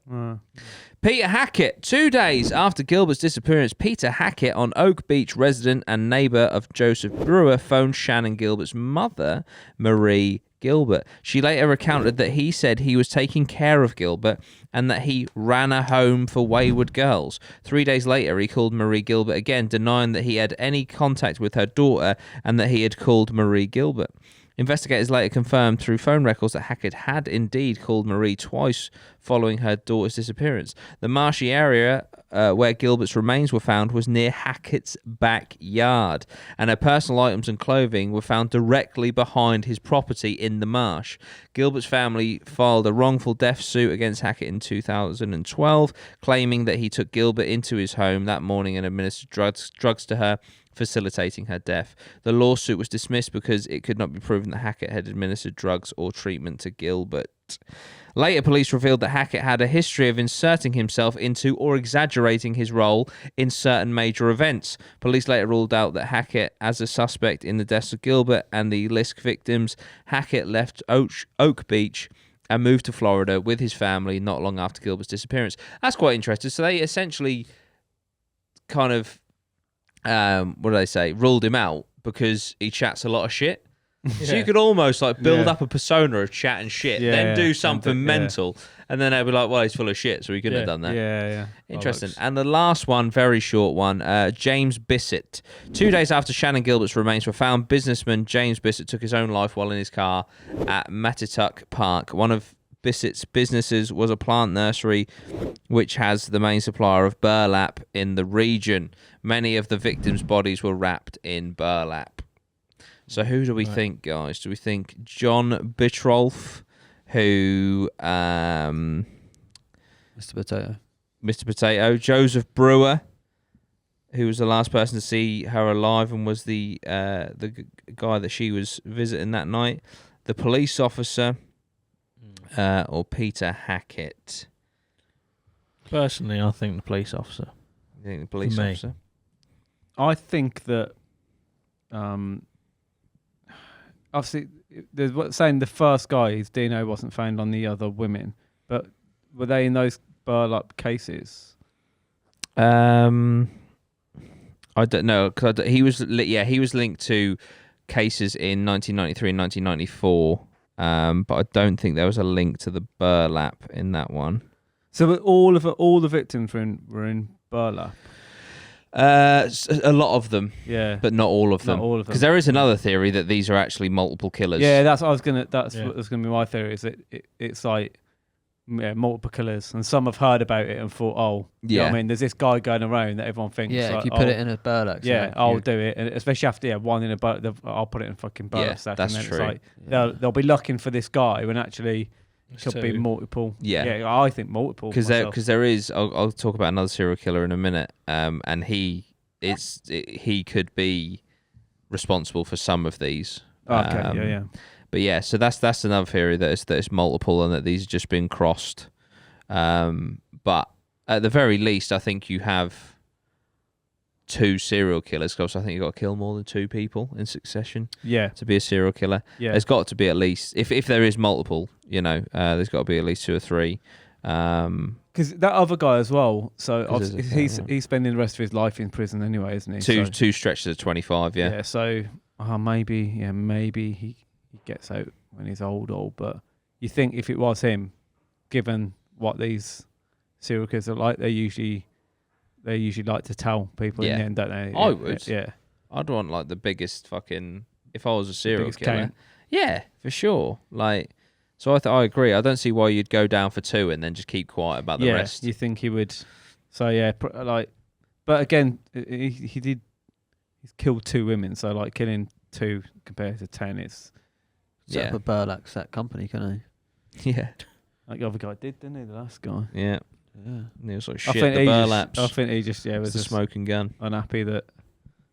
Peter Hackett. 2 days after Gilbert's disappearance, Peter Hackett, an Oak Beach resident and neighbour of Joseph Brewer, phoned Shannon Gilbert's mother, Marie Gilbert. She later recounted that he said he was taking care of Gilbert and that he ran a home for wayward girls. 3 days later, he called Marie Gilbert again, denying that he had any contact with her daughter and that he had called Marie Gilbert. Investigators later confirmed through phone records that Hackett had indeed called Marie twice following her daughter's disappearance. The marshy area where Gilbert's remains were found was near Hackett's backyard, and her personal items and clothing were found directly behind his property in the marsh. Gilbert's family filed a wrongful death suit against Hackett in 2012, claiming that he took Gilbert into his home that morning and administered drugs to her, facilitating her death. The lawsuit was dismissed because it could not be proven that Hackett had administered drugs or treatment to Gilbert. Later, police revealed that Hackett had a history of inserting himself into or exaggerating his role in certain major events. Police later ruled out that Hackett as a suspect in the deaths of Gilbert and the Lisk victims. Hackett left Oak Beach and moved to Florida with his family not long after Gilbert's disappearance. That's quite interesting. So they essentially kind of ruled him out because he chats a lot of shit. So you could almost like build up a persona of chatting shit, then do something mental, and then they'd be like, well, he's full of shit, so he couldn't have done that. Yeah. Interesting. And the last one, very short one, James Bissett. 2 days after Shannon Gilbert's remains were found, businessman James Bissett took his own life while in his car at Matituck Park. One of Bissett's businesses was a plant nursery, which has the main supplier of burlap in the region. Many of the victims' bodies were wrapped in burlap. So who do we think, guys? Do we think John Betroth, who... Mr. Potato. Mr. Potato. Joseph Brewer, who was the last person to see her alive and was the guy that she was visiting that night. The police officer, or Peter Hackett. Personally, I think the police officer. You think the police Me. officer? I think that obviously there's what's saying the first guy, his DNA wasn't found on the other women, but were they in those burlap cases? I don't know, because he was linked to cases in 1993 and 1994, but I don't think there was a link to the burlap in that one. So all the victims were in burlap. A lot of them, Yeah, but not all of them. Not all of them. Because there is another theory that these are actually multiple killers. yeah, that's what what was gonna be my theory. Is that it's like multiple killers, and some have heard about it and thought, oh, you know what I mean, there's this guy going around that everyone thinks. Yeah, like, if you put it in a burlap sack. yeah, I'll do it, and especially after one in a burlap, I'll put it in a fucking burlap sack. that's and then true. It's like they'll be looking for this guy when actually it could be multiple. Yeah. I think multiple. Because there is. I'll talk about another serial killer in a minute. And he could be responsible for some of these. Okay. Yeah. But yeah, so that's another theory that it's multiple and that these have just been crossed. But at the very least, I think you have 2 serial killers, because I think you've got to kill more than 2 people in succession Yeah. to be a serial killer. Yeah. There's got to be at least, if there is multiple, there's got to be at least 2 or 3. Because that other guy as well. So 'Cause obviously he's spending the rest of his life in prison anyway, isn't he? Two stretches of 25, yeah. Yeah. So maybe he gets out when he's old. But you think if it was him, given what these serial killers are like, they usually like to tell people in the end, don't they? I would. Yeah. I'd want like the biggest fucking, if I was a serial biggest killer. count. Yeah, for sure. Like, so I agree. I don't see why you'd go down for 2 and then just keep quiet about the rest. You think he would? So yeah, but again, he's killed 2 women. So like killing 2 compared to 10 is Set up a burlap sack company, can Yeah. like the other guy did, didn't he? The last guy. Yeah. he? Yeah. And he was like, I shit, think the burlaps. I think he just It's was the just smoking gun. unhappy that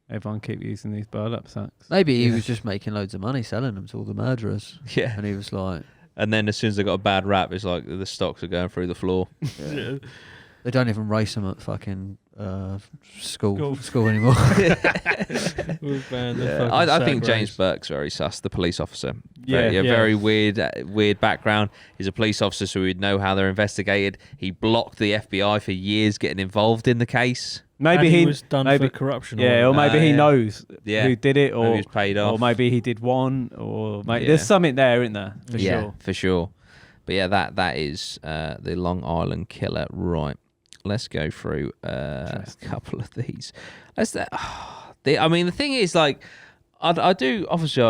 everyone keep using these burlap sacks. Maybe he was just making loads of money selling them to all the murderers, Yeah. and he was like, And then as soon as they got a bad rap, it's like the stocks are going through the floor. yeah. They don't even race them at fucking school anymore. I think James Burke's very sus, the police officer. Yeah. Very weird background. He's a police officer, so he'd know how they're investigated. He blocked the FBI for years getting involved in the case. Maybe he was done maybe, for corruption. Yeah, or maybe he yeah. knows Yeah. who did it, Maybe or he was paid off. or maybe he did one, or maybe Yeah. there's something there, isn't there? For Yeah, sure. for sure. But yeah, that is the Long Island Killer. Right. Let's go through a couple of these. The thing is, like, I do obviously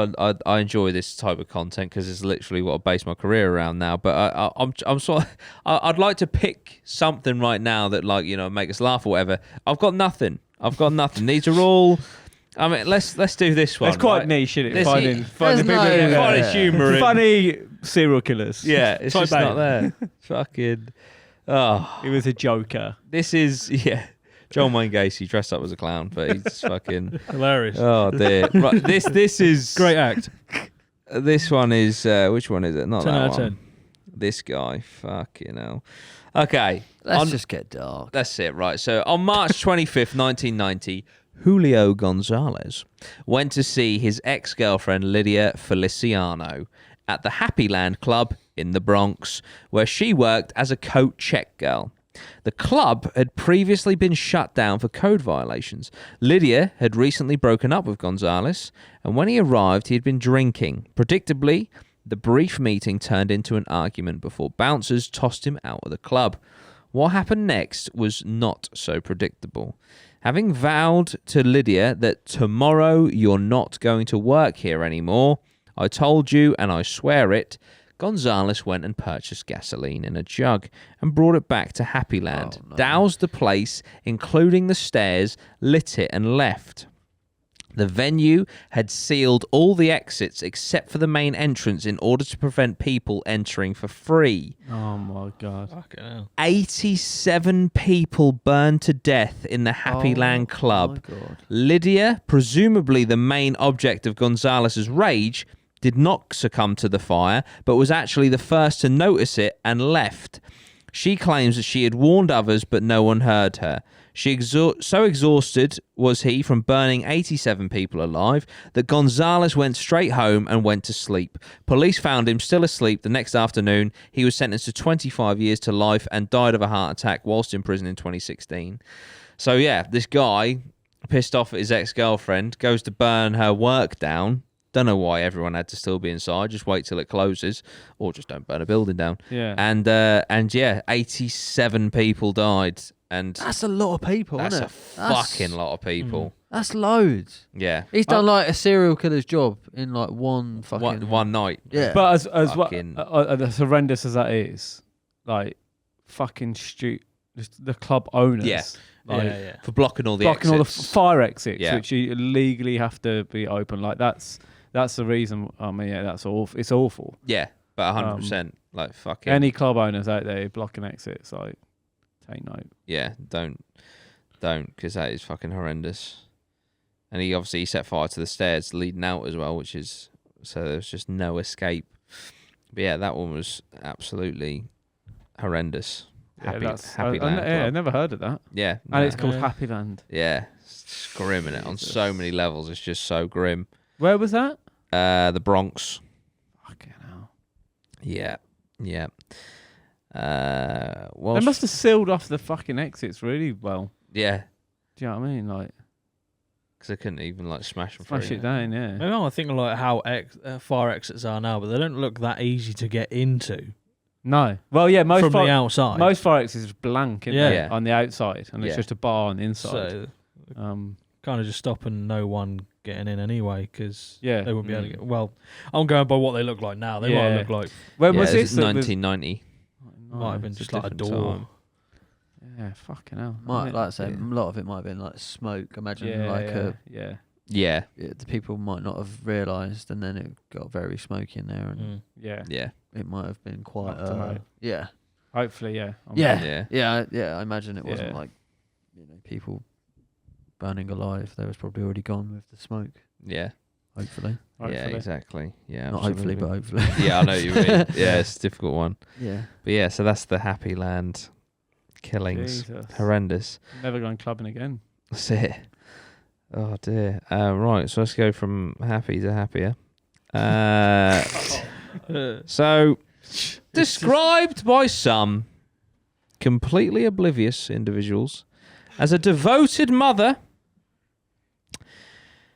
I enjoy this type of content because it's literally what I base my career around now. But I'm sort of, I'd like to pick something right now that, like, make us laugh or whatever. I've got nothing. These are all. I mean, let's do this one. It's quite right? niche, isn't it? This Finding there's people, no- Finding humour in. funny serial killers. Yeah, it's Type just out. not there. Fucking. Oh, He was a joker. this is John Wayne Gacy dressed up as a clown, but he's fucking. Hilarious. Oh dear. Right, this is Great act. This one is which one is it? Not 10 that out of one. 10. This guy, fucking hell. Okay, Let's just get dark. that's it. Right. So on March 25th, 1990, Julio Gonzalez went to see his ex-girlfriend Lydia Feliciano at the Happy Land Club in the Bronx, where she worked as a coat check girl. The club had previously been shut down for code violations. Lydia had recently broken up with Gonzalez, and when he arrived, he had been drinking. Predictably, the brief meeting turned into an argument before bouncers tossed him out of the club. What happened next was not so predictable. Having vowed to Lydia that tomorrow you're not going to work here anymore, I told you and I swear it, Gonzalez went and purchased gasoline in a jug and brought it back to Happy Land, doused the place, including the stairs, lit it and left. The venue had sealed all the exits except for the main entrance in order to prevent people entering for free. Oh my god. Fucking hell. 87 people burned to death in the Happy Land Club. My God. Lydia, presumably the main object of Gonzalez's rage, did not succumb to the fire, but was actually the first to notice it and left. She claims that she had warned others, but no one heard her. So exhausted was he from burning 87 people alive that Gonzalez went straight home and went to sleep. Police found him still asleep the next afternoon. He was sentenced to 25 years to life and died of a heart attack whilst in prison in 2016. So yeah, this guy, pissed off at his ex-girlfriend, goes to burn her work down. Don't know why everyone had to still be inside. Just wait till it closes, or just don't burn a building down. Yeah. And yeah, 87 people died. And That's a lot of people, that's isn't a it? fucking lot of people. That's loads. Yeah. He's done like a serial killer's job in like one fucking... One night. Yeah. But as well, Fucking- as horrendous as that is, like fucking the club owners, Yeah. like, yeah. For blocking all the blocking all the exits. fire exits, Yeah. which you legally have to be open. Like that's the reason. I mean, yeah, that's awful. It's awful. Yeah, but 100%. Like, fucking... Any club owners out there blocking exits, like, take note. Yeah, don't, because that is fucking horrendous. And he obviously set fire to the stairs leading out as well, which is... So there was just no escape. But yeah, that one was absolutely horrendous. Yeah, Happy I Land. never heard of that. Yeah. And it's called Yeah. Happy Land. Yeah, it's grim in it on so Jesus. many levels. It's just so grim. Where was that? The Bronx. Fucking hell. Yeah. They must have sealed off the fucking exits really well. Yeah, Do you know what I mean? Like, because they couldn't even like smash them smash through. it down, yeah. Maybe I'm thinking like how fire exits are now, but they don't look that easy to get into No. Well, yeah, most from the fire, outside. most fire exits is blank, isn't Yeah. they, Yeah. on the outside, and it's Yeah. just a bar on the inside. so Um, kind of just stopping no one getting in anyway, because Yeah. they wouldn't be able to get. Well, I'm going by what they look like now. They might Yeah. look like when Yeah, was it this? was 1990. might have been it's a just like a different door. time. Yeah, fucking hell. Like I say, Yeah. a lot of it might have been like smoke. Imagine yeah, like yeah. Yeah, the people might not have realised, and then it got very smoky in there, and Mm. Yeah. yeah, it might have been quite. Knocked 'em out. Yeah, Hopefully, yeah. Yeah. yeah. yeah. I imagine it wasn't Yeah. like people burning alive. They was probably already gone with the smoke. Yeah, Hopefully, yeah, Hopefully. exactly. Yeah, not hopefully, but absolutely. hopefully. Yeah, I know what you mean. Yeah, it's a difficult one. Yeah. But yeah, so that's the Happy Land killings. Jesus. Horrendous. Never going clubbing again. That's it. Oh dear. Right, so let's go from happy to happier. So, described by some completely oblivious individuals as a devoted mother,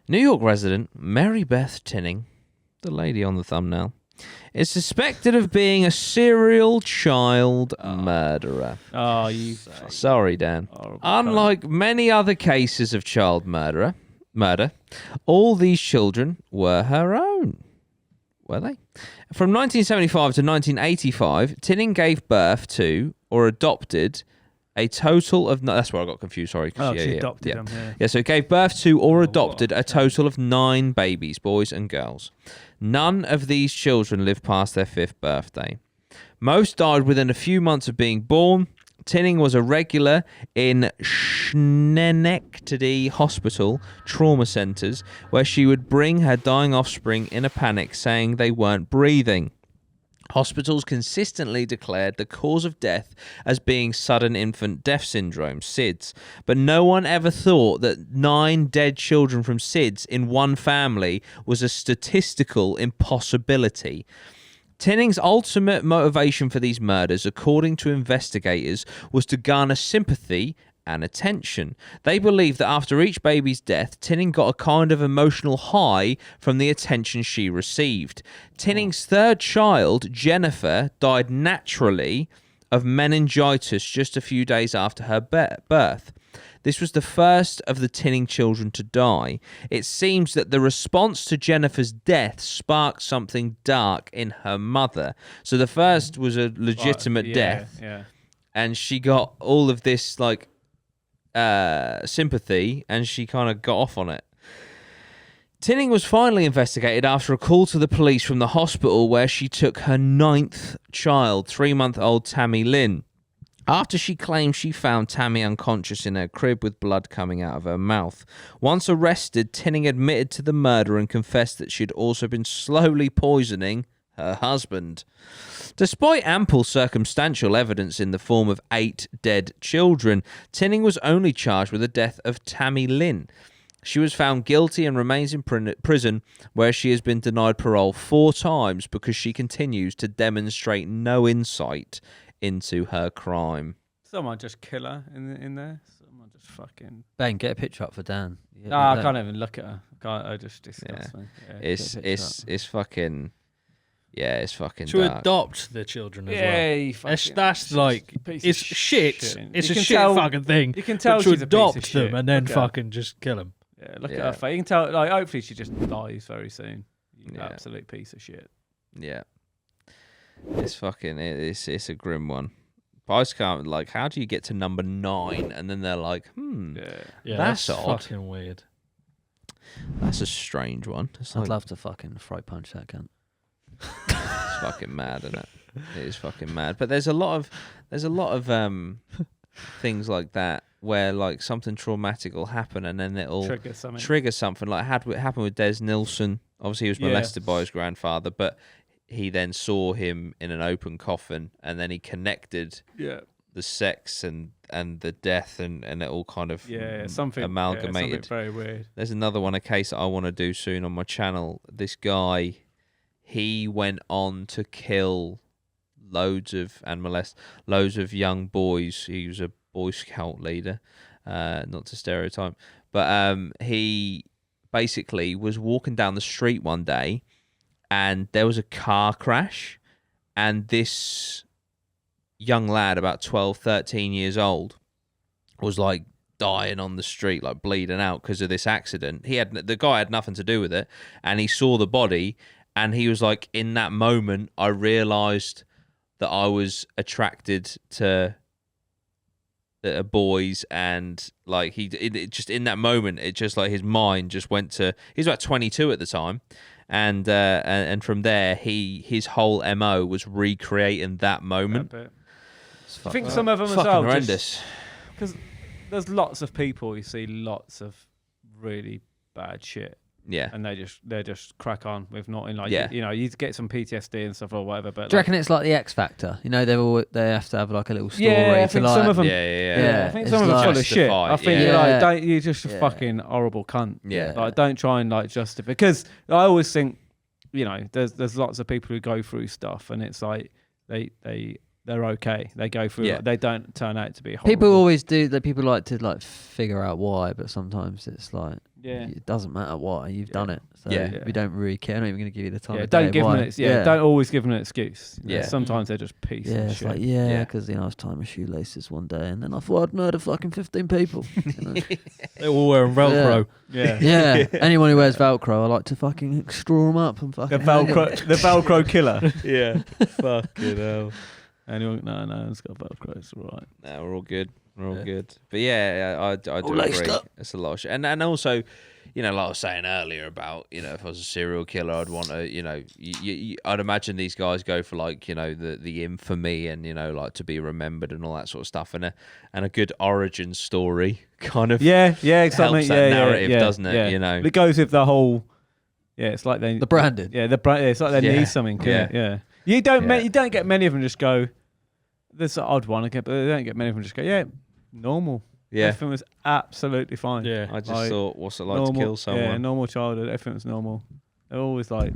New York resident Mary Beth Tinning, the lady on the thumbnail, is suspected of being a serial child murderer. Oh, you. Sorry, Dan. horrible Unlike many other cases of child murder, all these children were her own. Were they? From 1975 to 1985, Tinning gave birth to or adopted a total of... that's where I got confused, sorry. cunt. Oh, yeah, she yeah, adopted yeah. them, yeah. Yeah, so it gave birth to or Oh, adopted a total of 9 babies, boys and girls. None of these children lived past their 5th birthday. Most died within a few months of being born. Tinning was a regular in Schenectady Hospital trauma centres, where she would bring her dying offspring in a panic, saying they weren't breathing. Hospitals consistently declared the cause of death as being sudden infant death syndrome, SIDS, but no one ever thought that 9 dead children from SIDS in one family was a statistical impossibility. Tinning's ultimate motivation for these murders, according to investigators, was to garner sympathy and attention. They believed that after each baby's death, Tinning got a kind of emotional high from the attention she received. Tinning's 3rd child, Jennifer, died naturally of meningitis just a few days after her birth. This was the first of the Tinning children to die. It seems that the response to Jennifer's death sparked something dark in her mother. So the first was a legitimate death, Yeah. and she got all of this like sympathy, and she kind of got off on it. Tinning was finally investigated after a call to the police from the hospital where she took her 9th child, 3-month-old Tammy Lynn. After she claimed she found Tammy unconscious in her crib with blood coming out of her mouth. Once arrested, Tinning admitted to the murder and confessed that she'd also been slowly poisoning her husband. Despite ample circumstantial evidence in the form of 8 dead children, Tinning was only charged with the death of Tammy Lynn. She was found guilty and remains in prison, where she has been denied parole 4 times because she continues to demonstrate no insight into her crime. Someone just kill her in there. Someone just fucking. Ben, get a picture up for Dan. No, I can't even look at her. I just disgust me. Yeah, It's fucking. Yeah, it's fucking To dark. adopt the children as well. Yeah, That's like it's shit. It's a shit fucking thing. You can tell but to she's a piece of adopt shit. them and then Look at fucking just kill them. Yeah, look at her face. You can tell. Like, hopefully, she just dies very soon. You absolute piece of shit. Yeah. It's fucking. It's a grim one. But I just can't, like, how do you get to number 9 and then they're like, Yeah, that's odd. fucking weird. That's a strange one. It's I'd like, love to fucking throat punch that cunt. it's fucking mad, isn't it? It is fucking mad. But there's a lot of things like that where like something traumatic will happen and then it'll trigger something. Like happened with Des Nilsson. Obviously, he was molested by his grandfather, but he then saw him in an open coffin, and then he connected the sex and the death, and it all kind of something amalgamated. Something very weird. There's another one, a case that I want to do soon on my channel. This guy, he went on to kill and molest loads of young boys. He was a Boy Scout leader, not to stereotype, but he basically was walking down the street one day, and there was a car crash, and this young lad, about 12, 13 years old, was like dying on the street, like bleeding out because of this accident. The guy had nothing to do with it, and he saw the body, and he was like, in that moment, I realised that I was attracted to boys, and like it just in that moment, it just like his mind just went to. He's about 22 at the time. And from there, his whole MO was recreating that moment. I think some of them as fucking well, horrendous. Because there's lots of people, you see lots of really bad shit. Yeah, and they just crack on with nothing. Like you get some PTSD and stuff or whatever. But do you reckon it's like the X Factor? You know, they have to have like a little story. Yeah, I think some of them. Yeah. I think some of them are full of shit. I think you're just a fucking horrible cunt. Yeah, like don't try and like justify, because I always think, there's lots of people who go through stuff and it's like they're okay. They go through it. They don't turn out to be horrible. People always do. People like to like figure out why, but sometimes it's like it doesn't matter why you've done it. So we don't really care. I'm not even going to give you the time. Don't give them don't always give them an excuse. Yeah, sometimes they're just pieces of it's shit. like because I was tying my shoelaces one day and then I thought I'd murder fucking 15 people. They're all wearing Velcro. Yeah. Anyone who wears Velcro, I like to fucking straw them up and fucking the Velcro killer. Yeah, fucking hell. Anyone? No, it's got Velcro. It's all right. No, we're all good. We're all good. But I do agree. It's a lot of shit. And also, like I was saying earlier about, if I was a serial killer, I'd want to, I'd imagine these guys go for like, the infamy and, like to be remembered and all that sort of stuff. And a good origin story kind of exactly. helps that narrative, doesn't it? Yeah. It goes with the whole, it's like the branding. Yeah, it's like they need something. Yeah. You don't get many of them just go, there's an odd one again, but they don't get many of them just go, normal. Yeah. Everything was absolutely fine. Yeah. I just thought, what's it like to kill someone? Yeah, normal childhood, everything was normal. They're always like,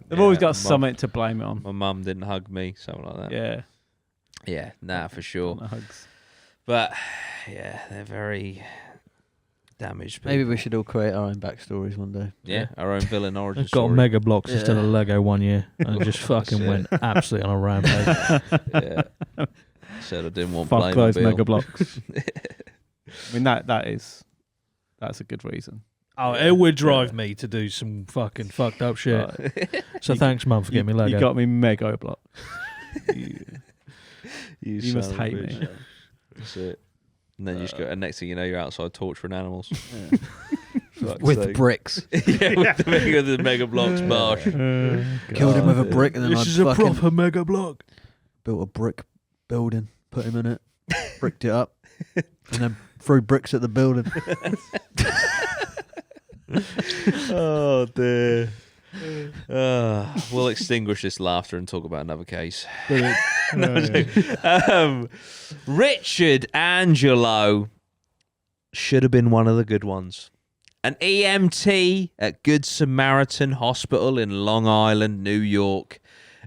they've always got something to blame it on. My mum didn't hug me, something like that. Yeah. Yeah, nah, for sure. Hugs. But, they're very damaged people. Maybe we should all create our own backstories one day. Yeah, our own villain origin Got story. Mega Blocks instead of Lego one year and just fucking went absolutely on a rampage. Yeah. Said I didn't want Fuck those Playmobil. Mega Blocks. I mean, that's a good reason. Oh, it would drive me to do some fucking fucked up shit. So thanks, Mum, for getting me Lego. You got me Mega Blocks. You must hate me. That's it. And then you just go, and next thing you know, you're outside torturing animals. with bricks. Yeah, with the mega blocks marsh. Killed him with a brick, and then This is a proper mega block. built a brick building, put him in it, bricked it up, and then threw bricks at the building. Oh dear. We'll extinguish this laughter and talk about another case. Richard Angelo should have been one of the good ones. An EMT at Good Samaritan Hospital in Long Island, New York.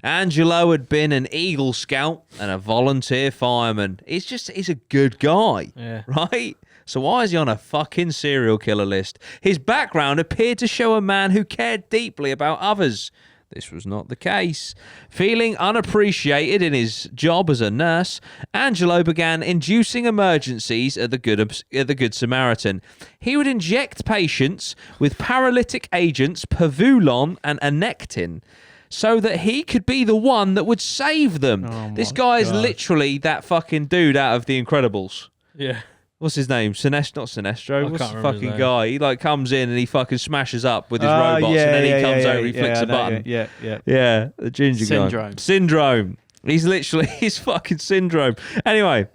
Angelo had been an Eagle Scout and a volunteer fireman. He's a good guy, right? So why is he on a fucking serial killer list? His background appeared to show a man who cared deeply about others. This was not the case. Feeling unappreciated in his job as a nurse, Angelo began inducing emergencies at the Good Samaritan. He would inject patients with paralytic agents Pavulon and Anectin so that he could be the one that would save them. This guy is literally that fucking dude out of The Incredibles. Yeah. What's his name? Not Sinestro. What's can't the remember his fucking name. guy? He like comes in and he fucking smashes up with his robots, and then he comes over, he flicks a button. Yeah, the ginger guy. Syndrome. He's fucking Syndrome. Anyway,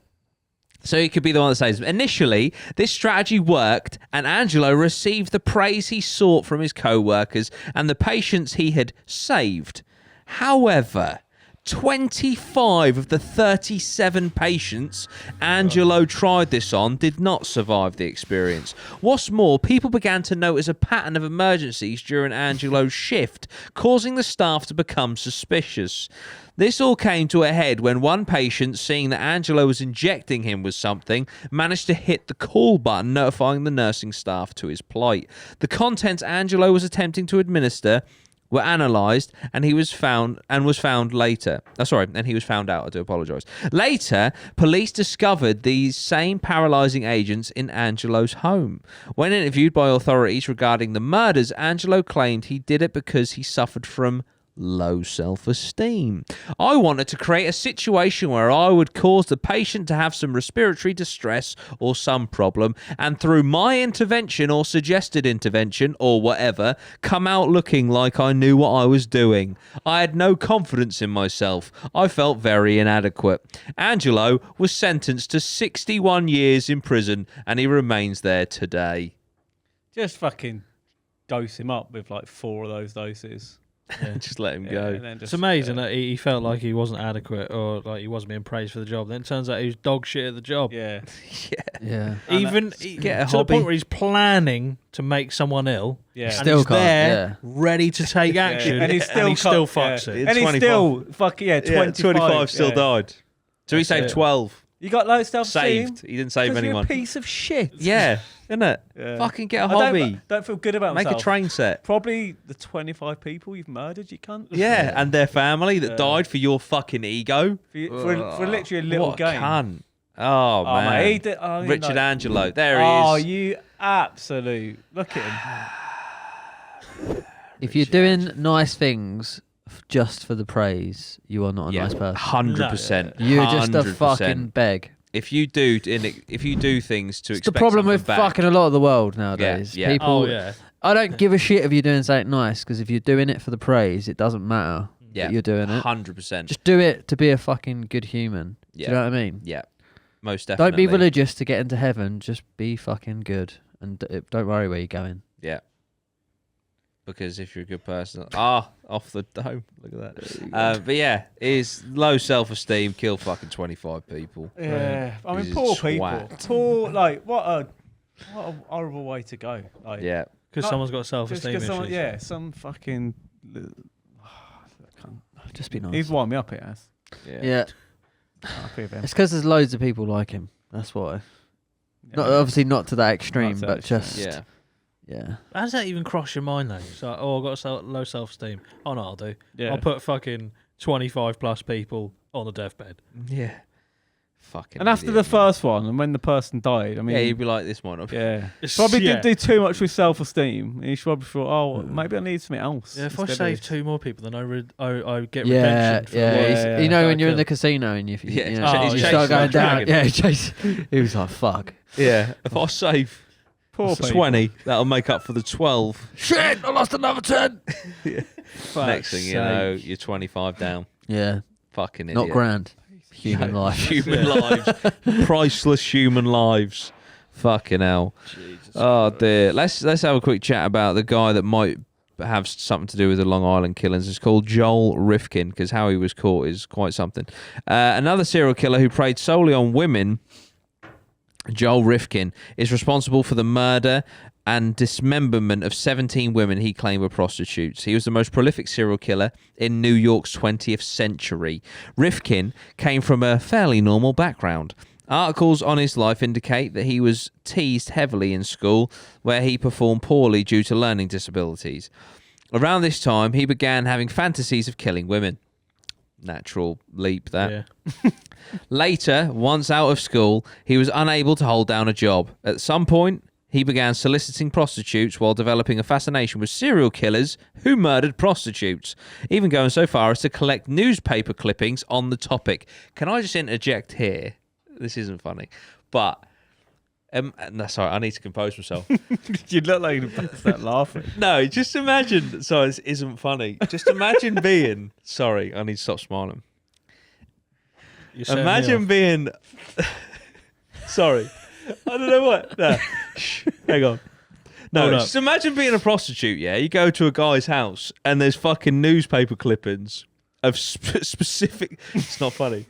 so he could be the one that saves him. Initially, this strategy worked, and Angelo received the praise he sought from his co-workers and the patients he had saved. However, 25 of the 37 patients Angelo tried this on did not survive the experience. What's more, people began to notice a pattern of emergencies during Angelo's shift, causing the staff to become suspicious. This all came to a head when one patient, seeing that Angelo was injecting him with something, managed to hit the call button notifying the nursing staff to his plight. The contents Angelo was attempting to administer were analysed, and he was found later. And he was found out. I do apologise. Later, police discovered these same paralysing agents in Angelo's home. When interviewed by authorities regarding the murders, Angelo claimed he did it because he suffered from low self-esteem. I wanted to create a situation where I would cause the patient to have some respiratory distress or some problem, and through my intervention or suggested intervention or whatever, come out looking like I knew what I was doing. I had no confidence in myself. I felt very inadequate. Angelo was sentenced to 61 years in prison, and he remains there today. Just fucking dose him up with like 4 of those doses. Yeah. Just let him go. It's amazing that he felt like he wasn't adequate or like he wasn't being praised for the job. Then it turns out he was dog shit at the job. Yeah. Even get a to the hobby. point where he's planning to make someone ill. Yeah. And Still he's can't, there, ready to take action, And he still fucks it. And he still fucking 25 still died. So he saved 12. You got low self-esteem. Saved. He didn't save anyone. You're a piece of shit. Yeah, isn't it? Yeah. Fucking get a I hobby. don't feel good about Make myself. a train set. Probably the 25 people you've murdered, you cunt. Yeah, and their family that died for your fucking ego. For literally a little what game. A cunt. Oh, man. Mate, he did, Richard Angelo. There he Oh, is. you absolute. Look at him. If you're doing nice things just for the praise, you are not a nice person. 100%. You're just a 100%. fucking beg. If you do things to It's the expect problem with something back, fucking a lot of the world nowadays. Yeah. People, I don't give a shit if you're doing something nice, because if you're doing it for the praise, it doesn't matter that you're doing it. 100%. Just do it to be a fucking good human. Do you know what I mean? Yeah, most definitely. Don't be religious to get into heaven. Just be fucking good, and don't worry where you're going. Yeah. Because if you're a good person, off the dome. Look at that. But yeah, is low self-esteem, kill fucking 25 people. Yeah, I mean, He's a poor twat. people. Poor, like, what a horrible way to go. Like, Yeah. Because someone's got just self-esteem 'cause issues. someone, some fucking. Just be nice. He's wound me up, it has. Yeah. Happy with him. It's because there's loads of people like him. That's why. Not obviously not to that extreme, Not to but that just Yeah. yeah. How does that even cross your mind though? It's like, I've got low self-esteem. Oh no, I'll do. Yeah. I'll put fucking 25 plus people on the deathbed. Yeah. Fucking And after idiot, the man. first one, and when the person died, I mean, Yeah, you'd be like this one. yeah. It's- Probably yeah. did do too much with self-esteem. He should probably thought, oh, maybe I need something else. Yeah, if I instead of save this. 2 more people, then I get Yeah, redemption. For yeah. the He's- yeah, you know that when I you're in the killed. casino and you, Yeah, you, he's know, chasing you start that going down. dragon. Yeah, chase. He was like, "Fuck." Yeah. If I save Poor people. 20. That'll make up for the 12. Shit! I lost another 10. Next thing you know, you're 25 down. Yeah. Fucking idiot. Not grand. Human life. Human lives. Priceless human lives. Fucking hell. Jesus Dear. Let's have a quick chat about the guy that might have something to do with the Long Island killings. It's called Joel Rifkin, because how he was caught is quite something. Another serial killer who preyed solely on women, Joel Rifkin, is responsible for the murder and dismemberment of 17 women he claimed were prostitutes. He was the most prolific serial killer in New York's 20th century. Rifkin came from a fairly normal background. Articles on his life indicate that he was teased heavily in school, where he performed poorly due to learning disabilities. Around this time, he began having fantasies of killing women. Natural leap, that. Yeah. Later, once out of school, he was unable to hold down a job. At some point, he began soliciting prostitutes while developing a fascination with serial killers who murdered prostitutes, even going so far as to collect newspaper clippings on the topic. Can I just interject here? This isn't funny, but that's all right. I need to compose myself. You look like you're about to start laughing. No, just imagine. Sorry, this isn't funny. Just imagine being. Sorry, I need to stop smiling. Imagine being. Sorry, I don't know what. No, shh, hang on. No, just imagine being a prostitute. Yeah, you go to a guy's house and there's fucking newspaper clippings of specific. It's not funny.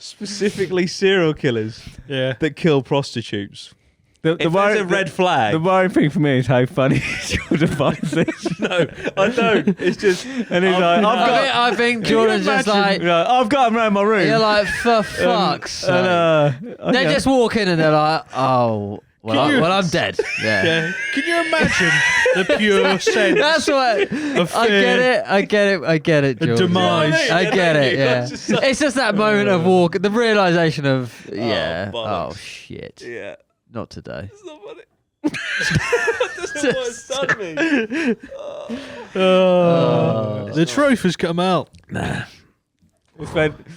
Specifically serial killers that kill prostitutes. If there's a red flag. The worrying thing for me is how funny Jordan finds this. No, I don't. It's just... And he's like, I think Jordan's just like... I've got him around my room. You're like, for fuck's sake. They just walk in and they're like, oh... Well, I'm dead. Yeah. Can you imagine the pure sense? That's what I get it, George. Demise. I get it. Yeah. It's just that moment of walk, the realization of bollocks. oh shit. Yeah. Not today. It's not funny. That's not what it's done me. The truth has come out. Nah.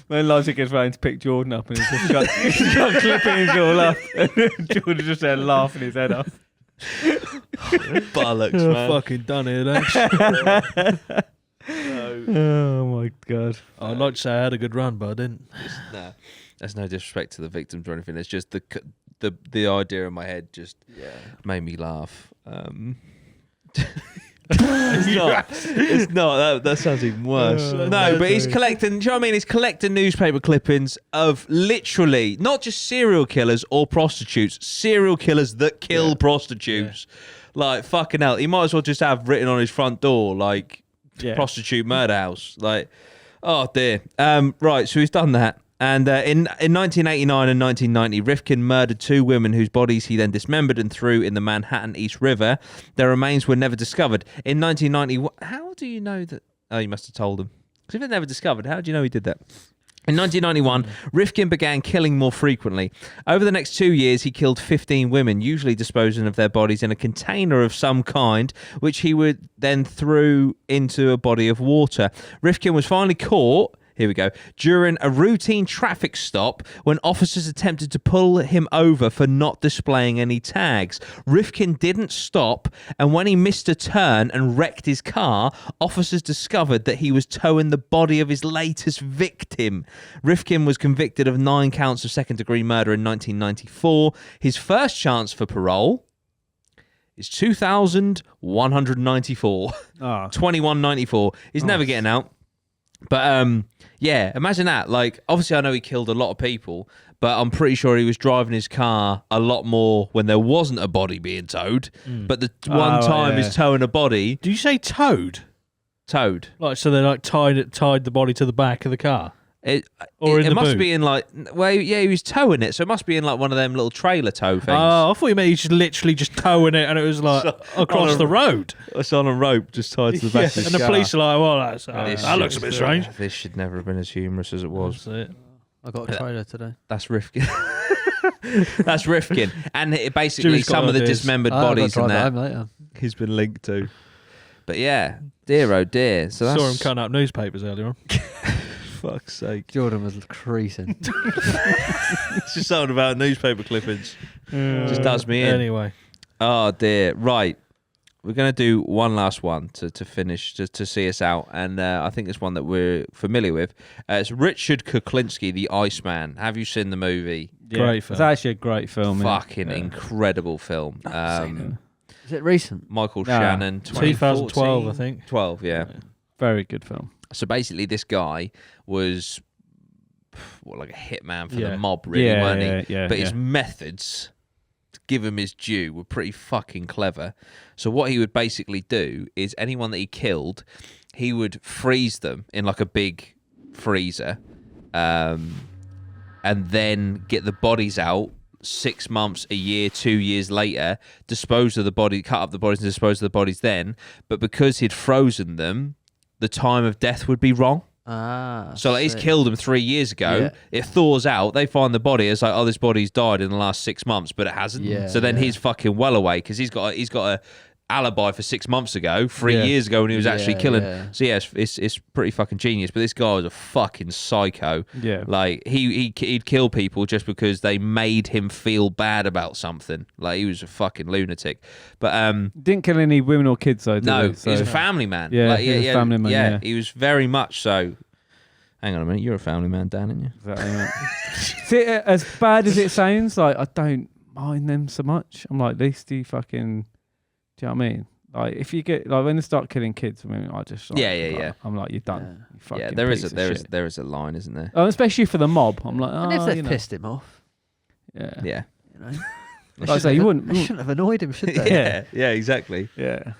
When Logic gets round to pick Jordan up and he's just got clippings all up, and Jordan just there laughing his head off. Bollocks, You're man. fucking done it, actually. Oh my god. I'd like to say I had a good run, but I didn't. Nah, there's no disrespect to the victims or anything. It's just the idea in my head just made me laugh. It's not. That sounds even worse. No, but he's collecting. Do you know what I mean? He's collecting newspaper clippings of literally not just serial killers or prostitutes, serial killers that kill prostitutes. Like fucking hell, he might as well just have written on his front door like prostitute murder house. Like, oh dear. Right, so he's done that. And in 1989 and 1990, Rifkin murdered 2 women whose bodies he then dismembered and threw in the Manhattan East River. Their remains were never discovered. In 1990, how do you know that? Oh, you must have told them. Because if they're never discovered, how do you know he did that? In 1991, Rifkin began killing more frequently. Over the next 2 years, he killed 15 women, usually disposing of their bodies in a container of some kind, which he would then throw into a body of water. Rifkin was finally caught... Here we go. During a routine traffic stop, when officers attempted to pull him over for not displaying any tags, Rifkin didn't stop, and when he missed a turn and wrecked his car, officers discovered that he was towing the body of his latest victim. Rifkin was convicted of 9 counts of second-degree murder in 1994. His first chance for parole is 2,194. 2194. He's never getting out. But yeah, imagine that. Like, obviously, I know he killed a lot of people, but I'm pretty sure he was driving his car a lot more when there wasn't a body being towed. But the one time he's towing a body. Do you say towed? Towed. Like, so they like tied the body to the back of the car? It the must boot? be in like, well, yeah, he was towing it, so it must be in like one of them little trailer tow things. Oh, I thought you meant he was just literally just towing it, and it was like across the road. It's on a rope, just tied to the back of his And the car. police are like, well, that looks a bit strange. This should never have been as humorous as it was. That's it. I got a trailer today. That's Rifkin. That's Rifkin, and it basically Jimmy's got some of the ideas. dismembered bodies and that Later. he's been linked to. But yeah, dear oh dear. So that's Saw him cutting up newspapers earlier on. fuck's sake. Jordan was creasing. It's just something about newspaper clippings. Just does me in. Anyway. Oh dear. Right. We're going to do one last one to finish, to see us out. And I think it's one that we're familiar with. It's Richard Kuklinski, the Iceman. Have you seen the movie? Yeah. Great film. It's actually a great film. Fucking incredible film. Is it recent? Michael No. Shannon, 2012, I think. 12, yeah. Very good film. So basically, this guy was like a hitman for the Yeah. mob, really, weren't he? Yeah. But his methods, to give him his due, were pretty fucking clever. So what he would basically do is anyone that he killed, he would freeze them in like a big freezer, and then get the bodies out 6 months, a year, 2 years later, dispose of the body, cut up the bodies and dispose of the bodies then. But because he'd frozen them, the time of death would be wrong. So like, he's killed them 3 years ago. Yeah. It thaws out. They find the body. It's like, oh, this body's died in the last 6 months, but it hasn't. Yeah, So then yeah. he's fucking well away because he's got a alibi for 6 months ago, 3 years ago when he was actually killing. Yeah. So yeah, it's pretty fucking genius. But this guy was a fucking psycho. Yeah. Like he'd kill people just because they made him feel bad about something. Like he was a fucking lunatic. But Didn't kill any women or kids though. Did no, he? So, he was a family man. Yeah, Like, he was a family man, yeah. He was very much so. Hang on a minute, you're a family man, Dan, aren't you? Exactly, mate. See, as bad as it sounds, like I don't mind them so much. I'm like, at least he fucking. Do you know what I mean? Like, if you get like when they start killing kids, I mean, I just like, Yeah. I'm like, you're done. You fucking Yeah, there is piece of shit. there is a line, isn't there? Oh, especially for the mob. I'm like, And if oh, they've you know. pissed him off, Yeah. you know, Like I say, you wouldn't. they shouldn't have annoyed him, should they? Yeah, exactly. Yeah.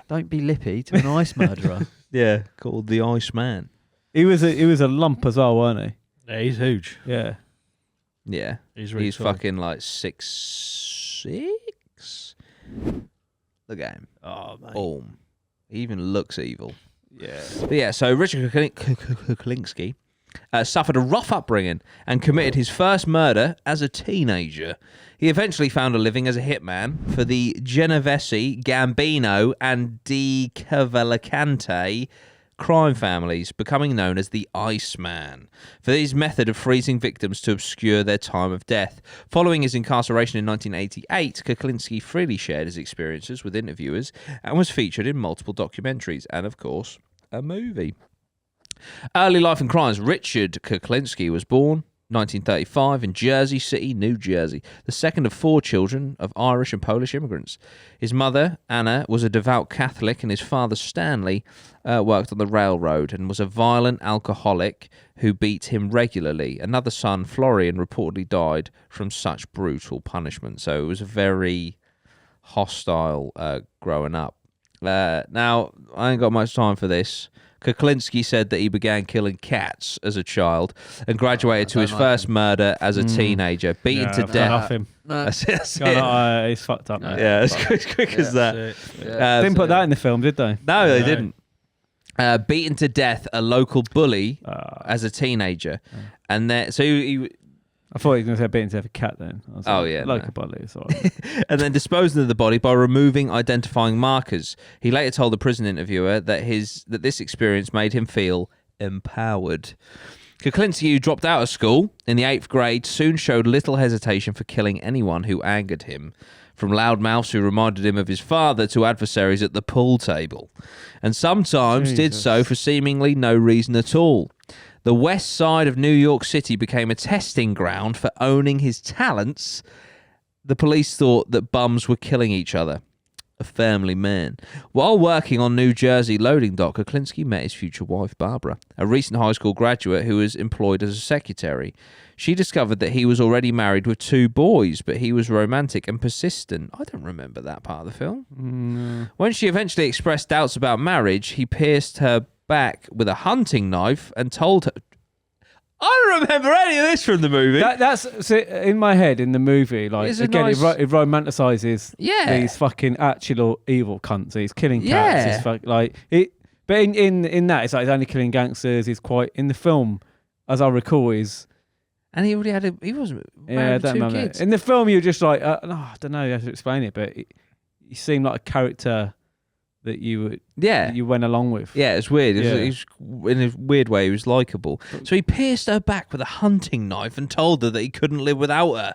Don't be lippy to an ice murderer. Yeah, called the Iceman. He was a lump as well, weren't he? Yeah, he's huge. Yeah. Yeah, He's really he's tall. fucking like 6'6". Look at him. Oh, mate. Boom. He even looks evil. Yeah. But yeah, so Richard Kuklinski suffered a rough upbringing and committed his first murder as a teenager. He eventually found a living as a hitman for the Genovese, Gambino, and Di Cavalcante crime families, becoming known as the Iceman for his method of freezing victims to obscure their time of death. Following his incarceration in 1988, Kaklinsky freely shared his experiences with interviewers and was featured in multiple documentaries and, of course, a movie. Early life and crimes. Richard Kuklinski was born 1935 in Jersey City, New Jersey, the second of 4 children of Irish and Polish immigrants. His mother, Anna, was a devout Catholic, and his father, Stanley, worked on the railroad and was a violent alcoholic who beat him regularly. Another son, Florian, reportedly died from such brutal punishment. So it was a very hostile growing up. Now, I ain't got much time for this. Kuklinski said that he began killing cats as a child and graduated to his first murder as a teenager, beaten to death. Off him. No, That's it. He's fucked up. Mate. Yeah, as quick as that. Didn't put that in the film, did they? No, they didn't. Beaten to death a local bully as a teenager, and then so he I thought he was going to say beating to have a cat then. I was Oh, like, yeah, like no. a body. It's all right. and then disposing of the body by removing identifying markers. He later told the prison interviewer that this experience made him feel empowered. Kuklinski, who dropped out of school in the 8th grade, soon showed little hesitation for killing anyone who angered him, from loudmouths who reminded him of his father to adversaries at the pool table, and sometimes did so for seemingly no reason at all. The west side of New York City became a testing ground for owning his talents. The police thought that bums were killing each other. A family man. While working on New Jersey loading dock, Kuklinski met his future wife, Barbara, a recent high school graduate who was employed as a secretary. She discovered that he was already married with 2 boys, but he was romantic and persistent. I don't remember that part of the film. No. When she eventually expressed doubts about marriage, he pierced her back with a hunting knife and told her... I don't remember any of this from the movie. That's so in my head in the movie. Like It's a again, nice- it romanticizes Yeah. these fucking actual evil cunts. He's killing cats. Yeah. He's like it. But in that, it's like he's only killing gangsters. He's quite in the film, as I recall, is And he already had he wasn't yeah. I married with don't 2 remember. kids. In the film, you're just like I don't know how to explain it, but he seemed like a character that you went along with. Yeah, it's weird. Yeah. It's in a weird way, he was likable. So he pierced her back with a hunting knife and told her that he couldn't live without her.